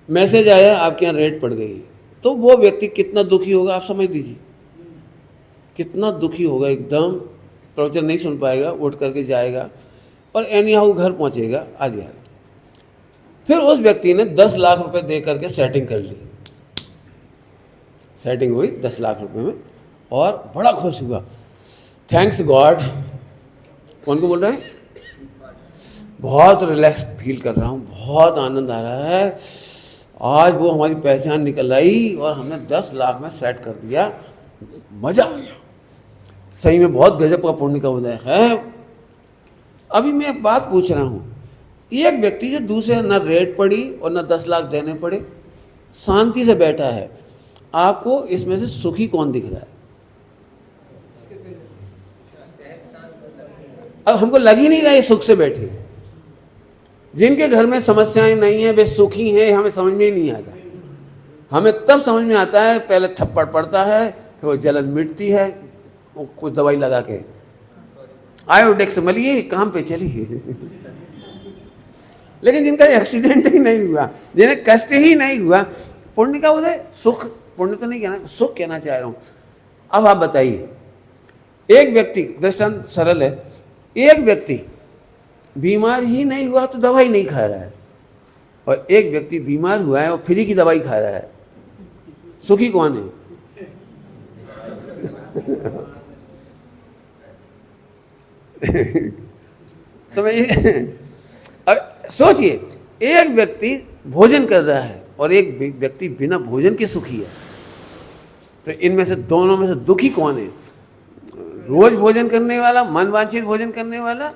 मैसेज आया आपके यहाँ रेड पड़ गई, तो वो व्यक्ति कितना दुखी होगा आप समझ लीजिए, कितना दुखी होगा, एकदम प्रवचन नहीं सुन पाएगा, उठ करके जाएगा और एनी हाउ घर पहुँचेगा आदि आदि। फिर उस व्यक्ति ने 10 लाख रुपए दे करके सेटिंग कर ली, सेटिंग हुई 10 लाख रुपए में और बड़ा खुश हुआ, थैंक्स गॉड। कौन को बोल रहा है? बहुत रिलैक्स फील कर रहा हूँ, बहुत आनंद आ रहा है, आज वो हमारी पहचान निकल आई और हमने 10 लाख में सेट कर दिया, मज़ा आ गया, सही में बहुत गजब का पुण्य का उदय है। अभी मैं एक बात पूछ रहा हूँ, एक व्यक्ति जो दूसरे न रेट पड़ी और न 10 लाख देने पड़े, शांति से बैठा है, आपको इसमें से सुखी कौन दिख रहा है? अब हमको लग ही नहीं रहा है सुख से बैठे। जिनके घर में समस्याएं नहीं है वे सुखी हैं, हमें समझ में ही नहीं आता। हमें तब समझ में आता है, पहले थप्पड़ पड़ता है, फिर वो जलन मिटती है, वो कुछ दवाई लगा के आयोडेक्स मलिए, काम पे चलिए। लेकिन जिनका एक्सीडेंट ही नहीं हुआ, जिन्हें कष्ट ही नहीं हुआ, पुण्य का उदय, सुख, पुण्य तो नहीं कहना, सुख कहना चाह रहा हूँ। अब आप बताइए, एक व्यक्ति, दृष्टांत सरल है, एक व्यक्ति बीमार ही नहीं हुआ तो दवाई नहीं खा रहा है, और एक व्यक्ति बीमार हुआ है और फ्री की दवाई खा रहा है, सुखी कौन है? तो मैं अब सोचिए, एक व्यक्ति भोजन कर रहा है और एक व्यक्ति बिना भोजन के सुखी है, तो इनमें से दोनों में से दुखी कौन है? रोज भोजन करने वाला, मन वांछित भोजन करने वाला,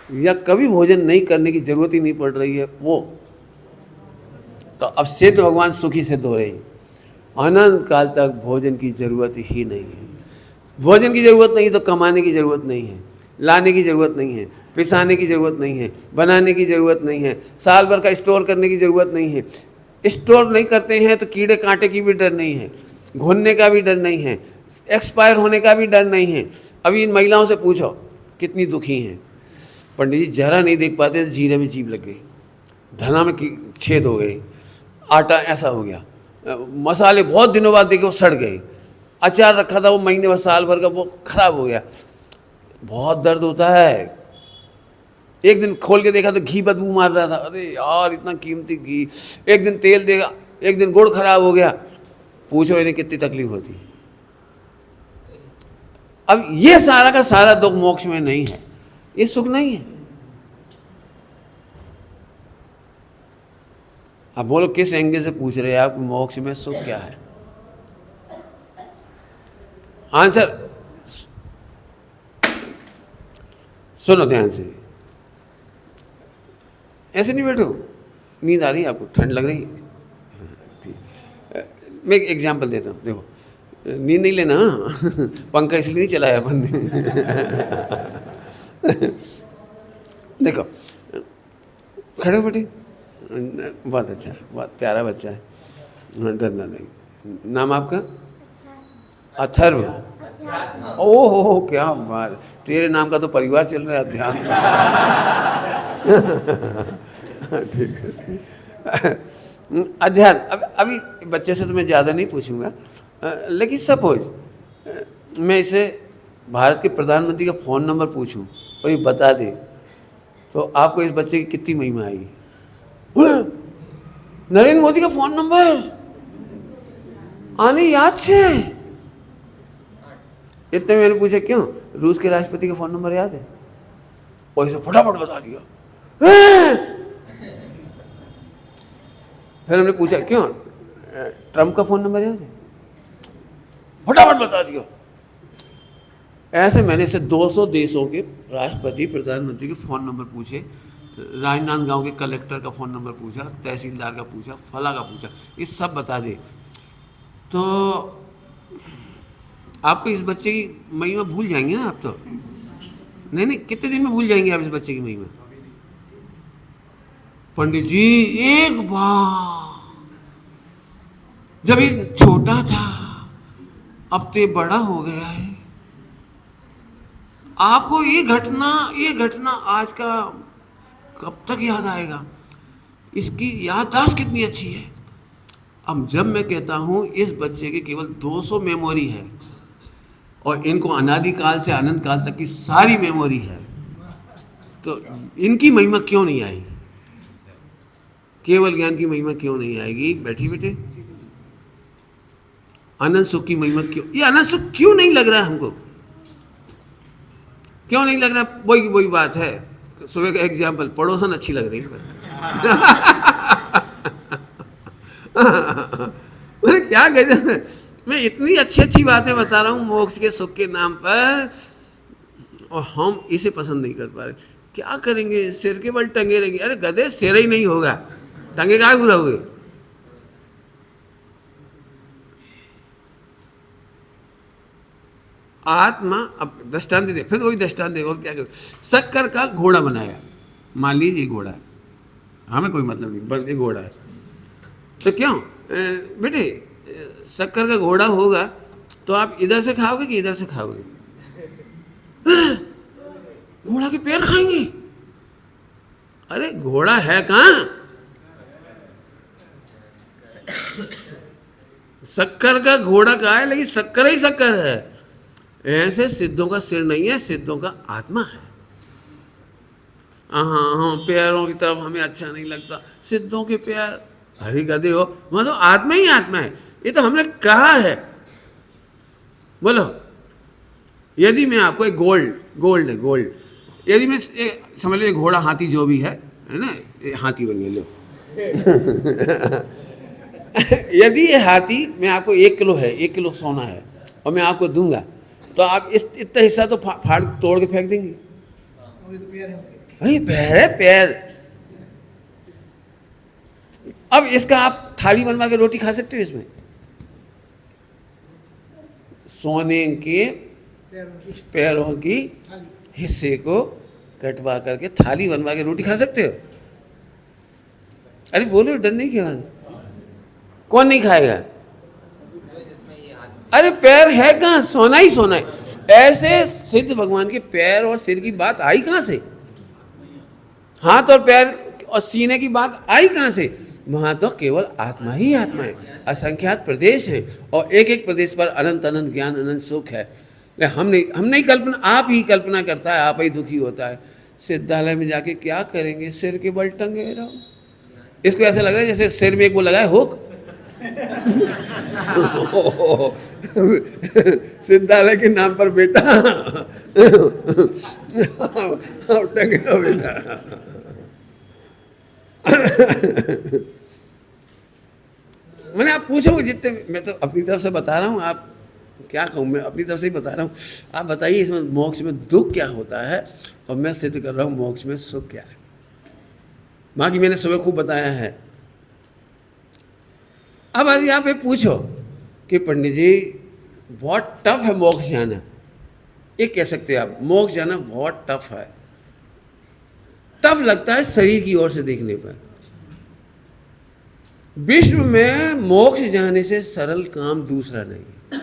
या कभी भोजन नहीं करने की जरूरत ही नहीं पड़ रही है वो? तो अब सिद्ध भगवान सुखी सिद्ध हो रहे हैं, अनंत काल तक भोजन की जरूरत ही नहीं है। भोजन की जरूरत नहीं तो कमाने की जरूरत नहीं है, लाने की जरूरत नहीं है, पिसाने की जरूरत नहीं है, बनाने की जरूरत नहीं है, साल भर का स्टोर करने की जरूरत नहीं है। स्टोर नहीं करते हैं तो कीड़े कांटे की भी डर नहीं है, घुनने का भी डर नहीं है, एक्सपायर होने का भी डर नहीं है। अभी इन महिलाओं से पूछो कितनी दुखी हैं। पंडित जी जरा नहीं देख पाते तो जीरे में जीभ लग गई, धना में छेद हो गए, आटा ऐसा हो गया, मसाले बहुत दिनों बाद देखे वो सड़ गए, अचार रखा था वो महीने भर साल भर का वो खराब हो गया, बहुत दर्द होता है। एक दिन खोल के देखा तो घी बदबू मार रहा था, अरे यार इतना कीमती घी। एक दिन तेल देगा, एक दिन गुड़ खराब हो गया, पूछो इन्हें कितनी तकलीफ होती। अब ये सारा का सारा दुख मोक्ष में नहीं है, ये सुख नहीं है। अब बोलो किस एंगल से पूछ रहे हैं आप, मोक्ष में सुख क्या है? आंसर सुनो ध्यान से, ऐसे नहीं बैठो, नींद आ रही है आपको, ठंड लग रही है। मैं एक एग्जाम्पल देता हूँ, देखो नींद नहीं लेना, पंखा इसलिए नहीं चलाया अपन ने। देखो खड़े हो बेटे, बहुत अच्छा, बहुत प्यारा बच्चा है, डरना नहीं। नाम आपका? अथर्व। ओहो क्या बात, तेरे नाम का तो परिवार चल रहा है, अध्यात्म। ठीक है, अध्यात्म। अभी बच्चे से तो मैं ज़्यादा नहीं पूछूंगा, लेकिन सपोज मैं इसे भारत के प्रधानमंत्री का फ़ोन नंबर पूछूं और ये बता दे, तो आपको इस बच्चे की कितनी महिमा आएगी? नरेंद्र मोदी का फ़ोन नंबर आने याद छे। इतने मैंने पूछा क्यों, रूस के राष्ट्रपति का फ़ोन नंबर याद है? और इसे फटाफट बता दिया। फिर हमने पूछा क्यों, ट्रंप का फ़ोन नंबर याद है? फटाफट बता दिया। ऐसे मैंने से 200 देशों के राष्ट्रपति, प्रधानमंत्री के फ़ोन नंबर पूछे, राजनांदगांव के कलेक्टर का फ़ोन नंबर पूछा, तहसीलदार का पूछा, फला का पूछा, ये सब बता दे। तो आपको इस बच्चे की महिमा भूल जाएंगे ना आप तो? नहीं, कितने दिन में भूल जाएंगे आप इस बच्चे की महिमा? पंडित जी एक बार जब ये छोटा था, अब तो ये बड़ा हो गया है। आपको ये घटना आज का कब तक याद आएगा? इसकी याददाश्त कितनी अच्छी है। अब जब मैं कहता हूँ इस बच्चे की केवल 200 मेमोरी है और इनको अनादिकाल से अनंत काल तक की सारी मेमोरी है, तो इनकी महिमा क्यों नहीं आई? केवल ज्ञान की महिमा क्यों नहीं आएगी? बैठी बेटे, अनंत सुख की महिमा क्यों, ये अनंत सुख क्यों नहीं लग रहा है हमको? क्यों नहीं लग रहा? वही बात है, सुबह का एग्जाम्पल, पड़ोसन अच्छी लग रही है। मैंने क्या गजब, मैं इतनी अच्छी अच्छी बातें बता रहा हूँ मोक्ष के सुख के नाम पर, और हम इसे पसंद नहीं कर पा रहे। क्या करेंगे? सिर के बल टंगे रहेंगे। अरे गधे, सिर ही नहीं होगा, टंगे क्या रहोगे? आत्मा, अब दृष्टांत दे, फिर वही दृष्टांत दे, और क्या करो? शक्कर का घोड़ा बनाया, मान लीजिए घोड़ा है, हमें कोई मतलब नहीं, बस ये घोड़ा है। तो क्यों बेटे, शक्कर का घोड़ा होगा तो आप इधर से खाओगे कि इधर से खाओगे? घोड़ा के पैर खाएंगे? अरे घोड़ा है कहाँ? शक्कर का घोड़ा कहाँ है? लेकिन शक्कर ही शक्कर है। ऐसे सिद्धों का सिर नहीं है, सिद्धों का आत्मा है। हाँ, पैरों की तरफ हमें अच्छा नहीं लगता, सिद्धों के पैर, हरी गधे हो, मतलब आत्मा ही आत्मा है। ये तो हमने कहा है। बोलो, यदि मैं आपको एक गोल्ड है, यदि मैं समझ लो घोड़ा हाथी जो भी है ना, हाथी बन गया लो। यदि ये हाथी में आपको 1 किलो है, 1 किलो सोना है, और मैं आपको दूंगा, तो आप इतना हिस्सा तो फाड़ तोड़ के फेंक देंगे। वही पैर है, पैर। अब इसका आप थाली बनवा के रोटी खा सकते हो। इसमें सोने के पैरों की हिस्से को कटवा करके थाली बनवा के रोटी खा सकते हो। अरे बोलो, डर नहीं क्या? कौन नहीं खाएगा? अरे पैर है कहाँ? सोना ही सोना है। ऐसे सिद्ध भगवान के पैर और सिर की बात आई कहाँ से? हाथ और पैर और सीने की बात आई कहाँ से? वहाँ तो केवल आत्मा ही आत्मा है। असंख्यात प्रदेश हैं और एक एक प्रदेश पर अनंत अनंत ज्ञान, अनंत सुख है। हम नहीं कल्पना, आप ही कल्पना करता है, आप ही दुखी होता है। सिद्धालय में जाके क्या करेंगे? सिर के बल टंगे रहो। इसको ऐसा लग रहा है जैसे सिर में एक वो लगा है हुक। सिद्धालय के नाम पर बेटा टंगे रहो बेटा। मैंने आप पूछोगे जितने, मैं तो अपनी तरफ से बता रहा हूँ, आप क्या कहूँ, मैं अपनी तरफ से ही बता रहा हूँ। आप बताइए इसमें मोक्ष में दुख क्या होता है, और मैं सिद्ध कर रहा हूँ मोक्ष में सुख क्या है। बाकी मैंने सुबह खूब बताया है। अब यदि आप ये पूछो कि पंडित जी बहुत टफ है मोक्ष जाना, ये कह सकते हैं आप, मोक्ष जाना बहुत टफ है। टफ लगता है शरीर की ओर से देखने पर। विश्व में मोक्ष जाने से सरल काम दूसरा नहीं।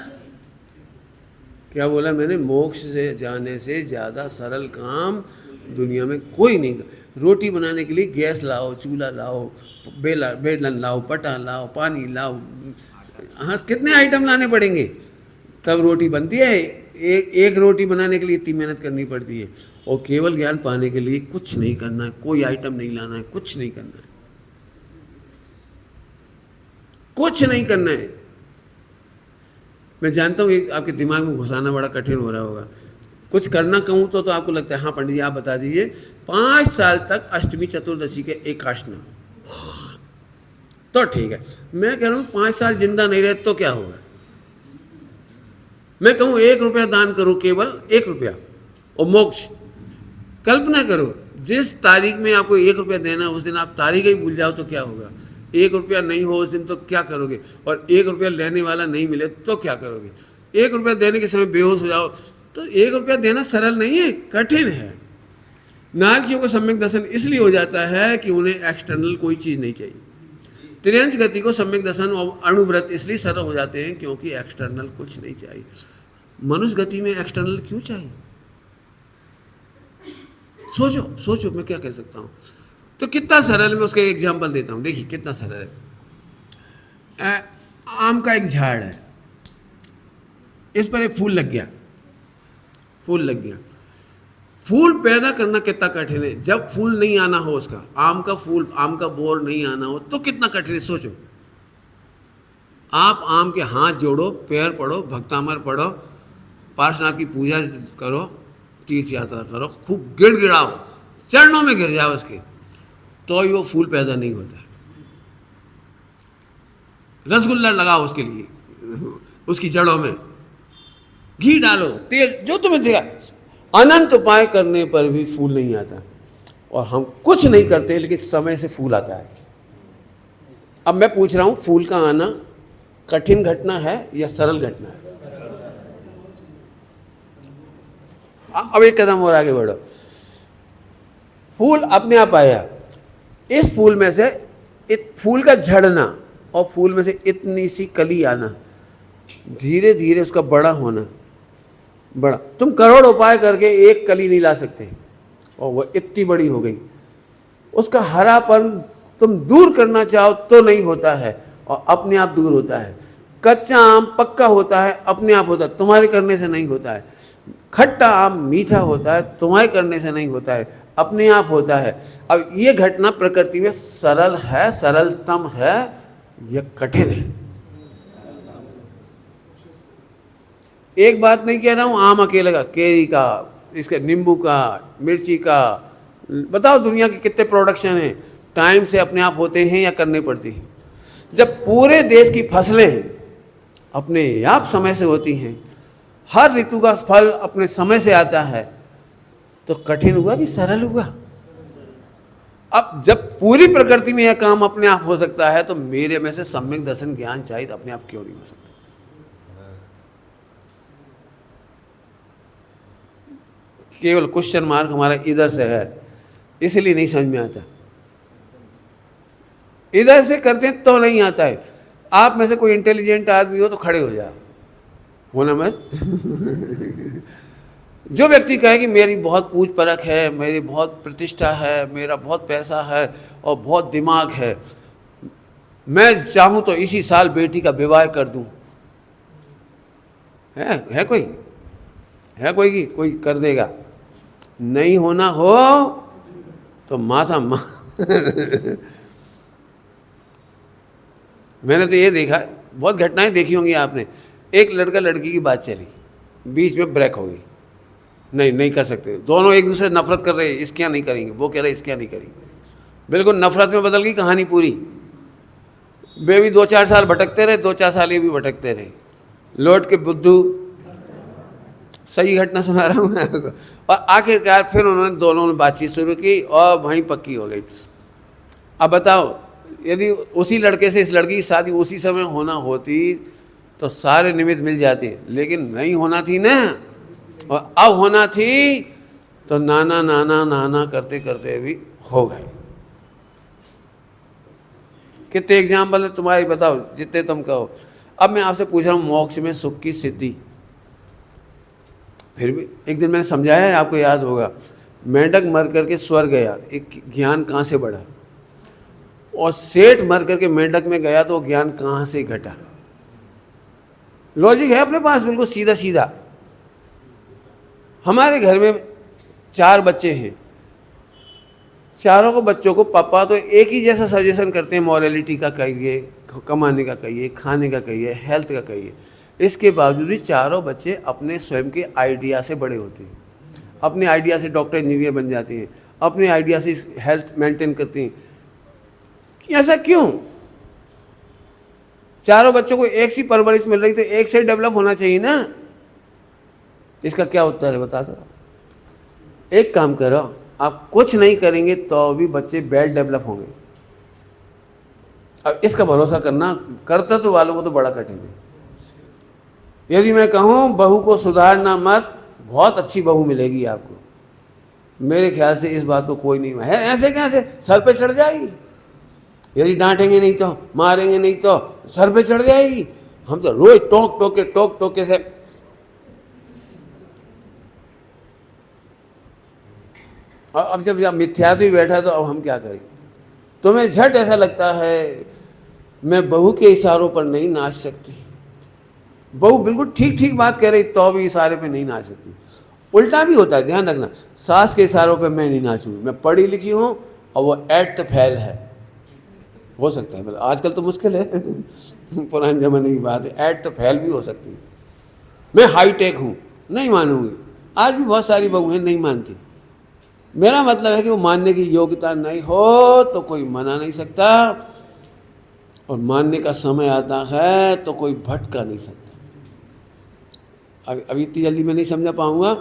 क्या बोला मैंने? मोक्ष से जाने से ज़्यादा सरल काम दुनिया में कोई नहीं। रोटी बनाने के लिए गैस लाओ, चूल्हा लाओ, बेलन लाओ, पटा लाओ, पानी लाओ, हाँ कितने आइटम लाने पड़ेंगे तब रोटी बनती है। एक रोटी बनाने के लिए इतनी मेहनत करनी पड़ती है। और केवल ज्ञान पाने के लिए कुछ नहीं करना है, कोई आइटम नहीं लाना है, कुछ नहीं करना है, कुछ नहीं करना है। मैं जानता हूँ आपके दिमाग में घुसाना बड़ा कठिन हो रहा होगा। कुछ करना कहूँ तो आपको लगता है हाँ पंडित जी आप बता दीजिए, 5 साल तक अष्टमी चतुर्दशी के एकादशी तो ठीक है। मैं कह रहा हूँ 5 साल जिंदा नहीं रहे तो क्या होगा? मैं कहूँ 1 रुपया दान करो, केवल 1 रुपया, और मोक्ष। कल्पना करो जिस तारीख में आपको 1 रुपया देना उस दिन आप तारीख ही भूल जाओ तो क्या होगा? 1 रुपया नहीं हो उस दिन तो क्या करोगे? और 1 रुपया लेने वाला नहीं मिले तो क्या करोगे? 1 रुपया देने के समय बेहोश हो जाओ तो 1 रुपया देना सरल नहीं है, कठिन है। नारकियों को सम्यक दर्शन इसलिए हो जाता है कि उन्हें एक्सटर्नल कोई चीज़ नहीं चाहिए। त्रियंश गति को सम्यक दर्शन और अणुव्रत इसलिए सरल हो जाते हैं क्योंकि एक्सटर्नल कुछ नहीं चाहिए। मनुष्य गति में एक्सटर्नल क्यों चाहिए? सोचो सोचो, मैं क्या कह सकता हूँ। तो कितना सरल, मैं उसका एग्जाम्पल देता हूँ। देखिए कितना सरल है। आम का एक झाड़ है, इस पर एक फूल लग गया, फूल लग गया। फूल पैदा करना कितना कठिन है। जब फूल नहीं आना हो, उसका आम का फूल, आम का बोर नहीं आना हो तो कितना कठिन है, सोचो। आप आम के हाथ जोड़ो, पैर पढ़ो, भक्तामर पढ़ो, पार्श्वनाथ की पूजा करो, तीर्थ यात्रा करो, खूब गिड़गिड़ाओ, चरणों में गिर जाओ उसके, तो ही वो फूल पैदा नहीं होता। रसगुल्ला लगाओ उसके लिए, उसकी जड़ों में घी डालो, तेल, जो तुम्हें देगा, अनंत उपाय करने पर भी फूल नहीं आता। और हम कुछ नहीं करते लेकिन समय से फूल आता है। अब मैं पूछ रहा हूं, फूल का आना कठिन घटना है या सरल घटना है? अब एक कदम और आगे बढ़ो। फूल अपने आप आया, इस फूल में से फूल का झड़ना और फूल में से इतनी सी कली आना, धीरे धीरे उसका बड़ा होना, बड़ा। तुम करोड़ उपाय करके एक कली नहीं ला सकते और वो इतनी बड़ी हो गई। उसका हरापन तुम दूर करना चाहो तो नहीं होता है और अपने आप दूर होता है। कच्चा आम पक्का होता है, अपने आप होता है, तुम्हारे करने से नहीं होता है। खट्टा आम मीठा होता है, तुम्हारे करने से नहीं होता है, अपने आप होता है। अब ये घटना प्रकृति में सरल है, सरलतम है या कठिन है? एक बात नहीं कह रहा हूँ आम अकेले का, केरी का, इसके नींबू का, मिर्ची का, बताओ दुनिया के कितने प्रोडक्शन हैं, टाइम से अपने आप होते हैं या करने पड़ती हैं? जब पूरे देश की फसलें अपने आप समय से होती हैं, हर ऋतु का फल अपने समय से आता है, तो कठिन हुआ कि सरल हुआ? अब जब पूरी प्रकृति में यह काम अपने आप हो सकता है तो मेरे में से सम्यक दर्शन ज्ञान चाहिए, तो अपने आप क्यों नहीं हो सकता? केवल क्वेश्चन मार्क हमारा इधर से है, इसलिए नहीं समझ में आता। इधर से करते हैं तो नहीं आता है। आप में से कोई इंटेलिजेंट आदमी हो तो खड़े हो जाओ, होना मत। जो व्यक्ति कहे कि मेरी बहुत पूछ परख है, मेरी बहुत प्रतिष्ठा है, मेरा बहुत पैसा है और बहुत दिमाग है, मैं चाहूं तो इसी साल बेटी का विवाह कर दूं, है कोई? है कोई कि कोई कर देगा? नहीं होना हो तो माथा मैंने तो ये देखा, बहुत घटनाएं देखी होंगी आपने। एक लड़का लड़की की बात चली, बीच में ब्रेक हो गई, नहीं कर सकते, दोनों एक दूसरे से नफरत कर रहे, इसके यहाँ नहीं करेंगे, वो कह रहे इसके यहाँ नहीं करेंगे, बिल्कुल नफरत में बदल गई कहानी पूरी। वे भी 2-4 साल भटकते रहे, 2-4 साल ये भी भटकते रहे, लौट के बुद्धू, सही घटना सुना रहा हूँ मैं आपको। और आखिरकार फिर उन्होंने दोनों ने बातचीत शुरू की और वहीं पक्की हो गई। अब बताओ, यदि उसी लड़के से इस लड़की की शादी उसी समय होना होती तो सारे निमित्त मिल जाते, लेकिन नहीं होना थी ना, और अब होना थी तो नाना नाना नाना करते करते भी हो गए। कितने एग्जाम्पल है तुम्हारी, बताओ जितने तुम कहो। अब मैं आपसे पूछ रहा हूँ, मोक्ष में सुख की सिद्धि, फिर भी एक दिन मैंने समझाया है, आपको याद होगा, मेंढक मर करके स्वर्ग गया, एक ज्ञान कहाँ से बढ़ा, और सेठ मर करके मेंढक में गया तो ज्ञान कहाँ से घटा? लॉजिक है अपने पास, बिल्कुल सीधा सीधा। हमारे घर में 4 बच्चे हैं, चारों को बच्चों को पापा तो एक ही जैसा सजेशन करते हैं, मॉरलिटी का कहिए, कमाने का कहिए, खाने का कहिए, हेल्थ का कहिए। इसके बावजूद भी चारों बच्चे अपने स्वयं के आइडिया से बड़े होते हैं, अपने आइडिया से डॉक्टर इंजीनियर बन जाते हैं, अपने आइडिया से हेल्थ मेंटेन करते हैं। ऐसा क्यों? चारों बच्चों को एक सी परवरिश मिल रही तो एक से डेवलप होना चाहिए ना। इसका क्या उत्तर है बता दो? एक काम करो, आप कुछ नहीं करेंगे तो भी बच्चे वेल डेवलप होंगे। अब इसका भरोसा करना कर्तव्य वालों को तो बड़ा कठिन है। यदि मैं कहूँ बहू को सुधारना मत, बहुत अच्छी बहू मिलेगी आपको, मेरे ख्याल से इस बात को कोई नहीं है। ऐसे कैसे सर पे चढ़ जाएगी? यदि डांटेंगे नहीं तो, मारेंगे नहीं तो सर पे चढ़ जाएगी। हम तो रोज टोक टोके से अब जब मिथ्यात्व बैठा तो अब हम क्या करें। तुम्हें झट ऐसा लगता है मैं बहू के इशारों पर नहीं नाच सकती। बहू बिल्कुल ठीक ठीक बात कह रही तो भी इशारे पे नहीं नाच सकती। उल्टा भी होता है, ध्यान रखना। सास के इशारों पे मैं नहीं नाचूंगी, मैं पढ़ी लिखी हूँ और वो एट द फेल है। हो सकता है, मतलब आजकल तो मुश्किल है पुराने जमाने की बात है, एट द फेल भी हो सकती है। मैं हाई टेक हूँ, नहीं मानूंगी। आज भी बहुत सारी बहुएं नहीं मानती। मेरा मतलब है कि वो मानने की योग्यता नहीं हो तो कोई मना नहीं सकता, और मानने का समय आता है तो कोई भटका नहीं सकता। अभी इतनी जल्दी मैं नहीं समझा पाऊँगा,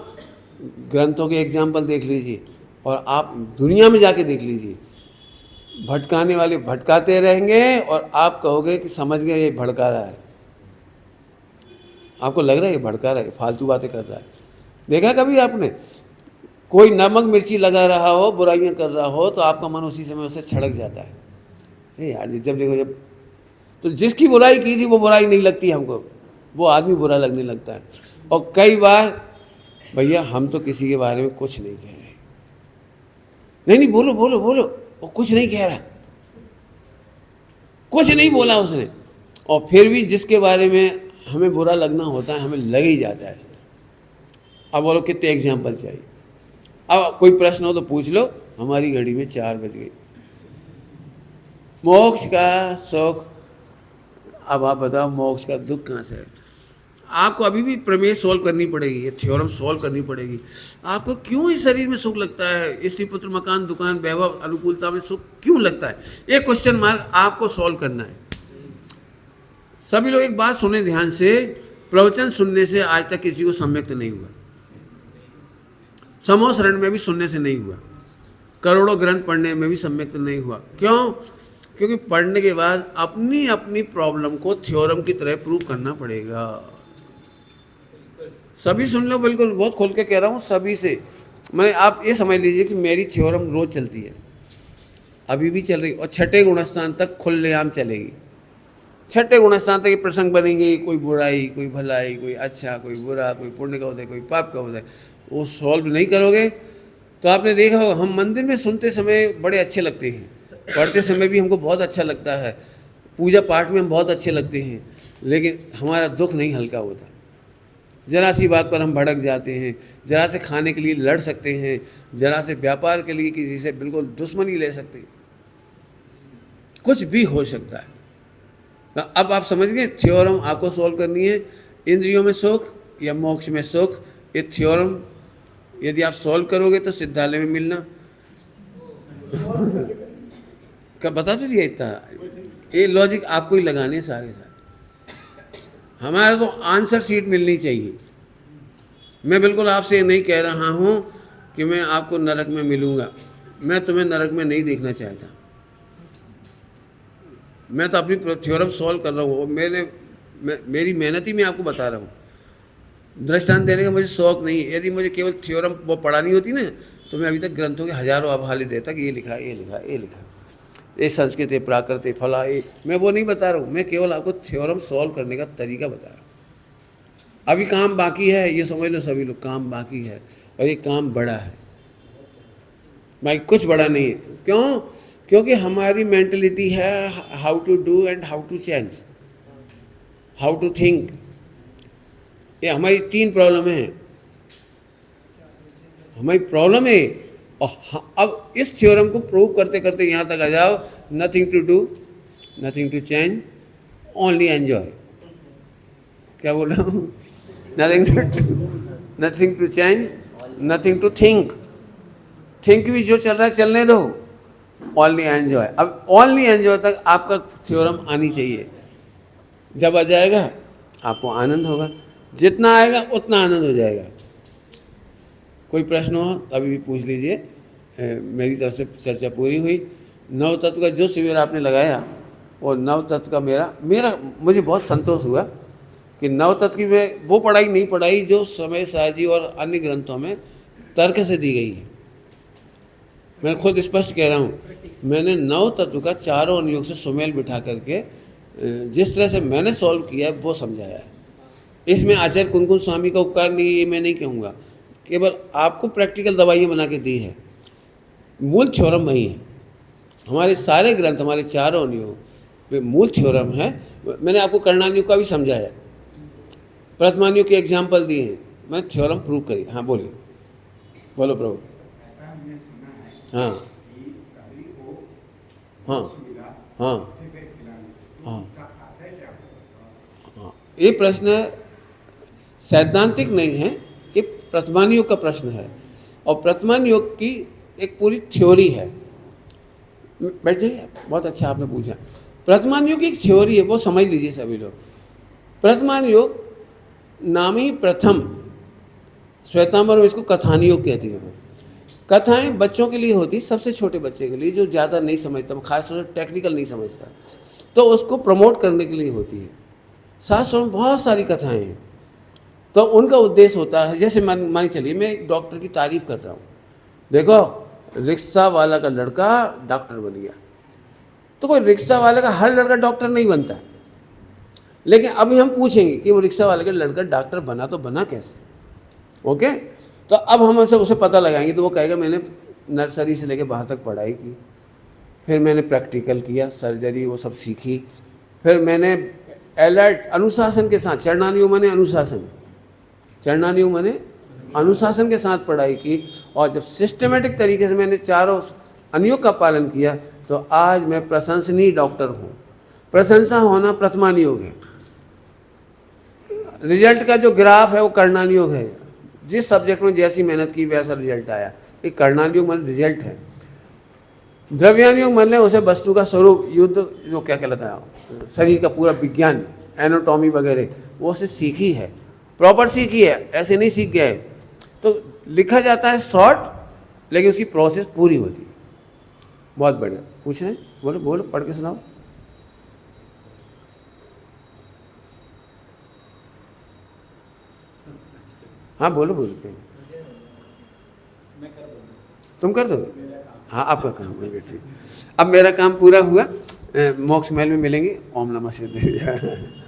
ग्रंथों के एग्जाम्पल देख लीजिए और आप दुनिया में जाके देख लीजिए। भटकाने वाले भटकाते रहेंगे और आप कहोगे कि समझ गए ये भड़का रहा है। आपको लग रहा है ये भड़का रहा है, फालतू बातें कर रहा है। देखा कभी आपने कोई नमक मिर्ची लगा रहा हो, बुराइयां कर रहा हो, तो आपका मन उसी समय उसे छड़क जाता है। अरे यार जब देखो जब तो जिसकी बुराई की थी वो बुराई नहीं लगती हमको, वो आदमी बुरा लगने लगता है। और कई बार भैया हम तो किसी के बारे में कुछ नहीं कह रहे, नहीं बोलो बोलो बोलो, वो कुछ नहीं कह रहा, कुछ नहीं बोला उसने, और फिर भी जिसके बारे में हमें बुरा लगना होता है हमें लग ही जाता है। अब बोलो कितने एग्जाम्पल चाहिए। अब कोई प्रश्न हो तो पूछ लो। हमारी घड़ी में 4 बज गई। मोक्ष का सुख, अब आप बताओ मोक्ष का दुख कहाँ से है। आपको अभी भी प्रमेय सॉल्व करनी पड़ेगी, ये थ्योरम सॉल्व करनी पड़ेगी। आपको क्यों इस शरीर में सुख लगता है, स्त्री पुत्र मकान दुकान वैभव अनुकूलता में सुख क्यों लगता है, ये क्वेश्चन मार्क आपको सॉल्व करना है। सभी लोग एक बात सुने ध्यान से, प्रवचन सुनने से आज तक किसी को सम्यक्त नहीं हुआ, समूह शरण में भी सुनने से नहीं हुआ, करोड़ों ग्रंथ पढ़ने में भी सम्यक्त नहीं हुआ। क्यों? क्योंकि पढ़ने के बाद अपनी अपनी प्रॉब्लम को थ्योरम की तरह प्रूव करना पड़ेगा। सभी सुन लो, बिल्कुल बहुत खोल के कह रहा हूँ सभी से। मैं आप ये समझ लीजिए कि मेरी थ्योरम रोज चलती है, अभी भी चल रही, और छठे गुणस्थान तक खुलेआम चलेगी। छठे गुणस्थान तक ये प्रसंग बनेंगे, कोई बुराई कोई भलाई, कोई अच्छा कोई बुरा, कोई पुण्य का उदय कोई पाप का उदय। वो सॉल्व नहीं करोगे तो आपने देखा होगा हम मंदिर में सुनते समय बड़े अच्छे लगते हैं, पढ़ते समय भी हमको बहुत अच्छा लगता है, पूजा पाठ में हम बहुत अच्छे लगते हैं, लेकिन हमारा दुख नहीं हल्का होता। जरा सी बात पर हम भड़क जाते हैं, जरा से खाने के लिए लड़ सकते हैं, जरा से व्यापार के लिए किसी से बिल्कुल दुश्मनी ले सकते हैं, कुछ भी हो सकता है। अब आप समझ गए थ्योरम आपको सॉल्व करनी है। इंद्रियों में सुख या मोक्ष में सुख, ये थ्योरम यदि आप सॉल्व करोगे तो सिद्धालय में मिलना। क्या बता दीजिए, इतना ये लॉजिक आपको ही लगाने सारे हमारा तो आंसर शीट मिलनी चाहिए। मैं बिल्कुल आपसे नहीं कह रहा हूँ कि मैं आपको नरक में मिलूँगा, मैं तुम्हें नरक में नहीं देखना चाहता। मैं तो अपनी थ्योरम सॉल्व कर रहा हूँ, मेरी मेहनत ही मैं आपको बता रहा हूँ। दृष्टांत देने का मुझे शौक नहीं है। यदि मुझे केवल थ्योरम वो पढ़ानी होती ना तो मैं अभी तक ग्रंथों के हजारों हवाले देता कि ये लिखा ये लिखा ये लिखा, ये संस्कृत है प्राकृत है फला, ये मैं वो नहीं बता रहा हूँ। मैं केवल आपको थ्योरम सॉल्व करने का तरीका बता रहा हूँ। अभी काम बाकी है, ये समझ लो सभी लोग, काम बाकी है, और ये काम बड़ा है भाई, कुछ बड़ा नहीं है। क्यों? क्योंकि हमारी मेंटलिटी है how to do and how to change, how to think. ये हमारी 3 प्रॉब्लम है, हमारी प्रॉब्लम है। और अब इस थ्योरम को प्रूव करते करते यहाँ तक आ जाओ, nothing to do, nothing to change, only enjoy. क्या बोल रहा हूँ? Nothing to change, nothing to think, think भी जो चल रहा है चलने दो, ओनली एंजॉय। अब ओनली एंजॉय तक आपका थ्योरम आनी चाहिए। जब आ जाएगा आपको आनंद होगा, जितना आएगा उतना आनंद हो जाएगा। कोई प्रश्न हो अभी भी पूछ लीजिए। मेरी तरफ से चर्चा पूरी हुई। नव तत्व का जो शिविर आपने लगाया और नव तत्व का मेरा मुझे बहुत संतोष हुआ कि नव तत्व की मैं वो पढ़ाई नहीं पढ़ाई जो समय साजी और अन्य ग्रंथों में तर्क से दी गई है। मैं खुद स्पष्ट कह रहा हूँ, मैंने 9 तत्व का चारों अनुयोग से सुमेल बिठा करके जिस तरह से मैंने सॉल्व किया है वो समझाया है। इसमें आचार्य कुनकुन स्वामी का उपकार नहीं है ये मैं नहीं कहूँगा, केवल आपको प्रैक्टिकल दवाइयाँ बना के दी है, मूल थ्योरम वही है। हमारे सारे ग्रंथ, हमारे चारों अनुयोग पे मूल थ्योरम है। मैंने आपको कर्णानुयोग का भी समझाया, प्रथमानुयोग के एग्जाम्पल दिए हैं, मैंने थ्योरम प्रूव करी। हाँ बोलिए, बोलो प्रभु। हाँ हाँ हाँ हाँ हाँ, ये प्रश्न सैद्धांतिक नहीं है, ये प्रथमानुयोग का प्रश्न है और प्रथमानुयोग की एक पूरी थ्योरी है। बैठ जाइए, बहुत अच्छा आपने पूछा। प्रथमानुयोग की एक थ्योरी है, वो समझ लीजिए सभी लोग। प्रथमानुयोग नाम ही प्रथम, श्वेतांबर में इसको कथानुयोग कहती है। कथाएं बच्चों के लिए होती, सबसे छोटे बच्चे के लिए जो ज़्यादा नहीं समझता, खासतौर से टेक्निकल नहीं समझता, तो उसको प्रमोट करने के लिए होती है। शास्त्रों में बहुत सारी कथाएं हैं, तो उनका उद्देश्य होता है, जैसे मान चलिए मैं एक डॉक्टर की तारीफ कर रहा हूँ, देखो रिक्शा वाला का लड़का डॉक्टर बन गया, तो कोई रिक्शा वाले का हर लड़का डॉक्टर नहीं बनता। लेकिन अभी हम पूछेंगे कि वो रिक्शा वाले का लड़का डॉक्टर बना तो बना कैसे, ओके? तो अब हम उसे पता लगाएंगे, तो वो कहेगा मैंने नर्सरी से लेकर बाहर तक पढ़ाई की, फिर मैंने प्रैक्टिकल किया, सर्जरी वो सब सीखी, फिर मैंने अलर्ट अनुशासन के साथ, चरणानुयोग माने अनुशासन, चरणानुयोग माने अनुशासन के साथ पढ़ाई की, और जब सिस्टमेटिक तरीके से मैंने चारों अनुयोग का पालन किया, तो आज मैं प्रशंसनीय डॉक्टर हूँ। प्रशंसा होना प्रथमानुयोग है। रिजल्ट का जो ग्राफ है वो कर्णानुयोग है, जिस सब्जेक्ट में जैसी मेहनत की वैसा रिजल्ट आया, ये कर्णानुयोग मान रिजल्ट है। द्रव्यानुयोग मान लें उसे वस्तु का स्वरूप, युद्ध जो क्या कहलाता है, शरीर का पूरा विज्ञान, एनाटॉमी वगैरह, वो उसे सीखी है, प्रॉपर सीखी है, ऐसे नहीं सीख गए। तो लिखा जाता है शॉर्ट, लेकिन उसकी प्रोसेस पूरी होती है। बहुत बढ़िया, पूछ रहे हैं, बोलो बोलो, पढ़ के सुनाओ। हाँ बोलो बोलो, तुम कर दो। हाँ आपका काम है, ठीक। अब मेरा काम पूरा हुआ, मोक्ष महल में मिलेंगे। ओम नमः शिवाय।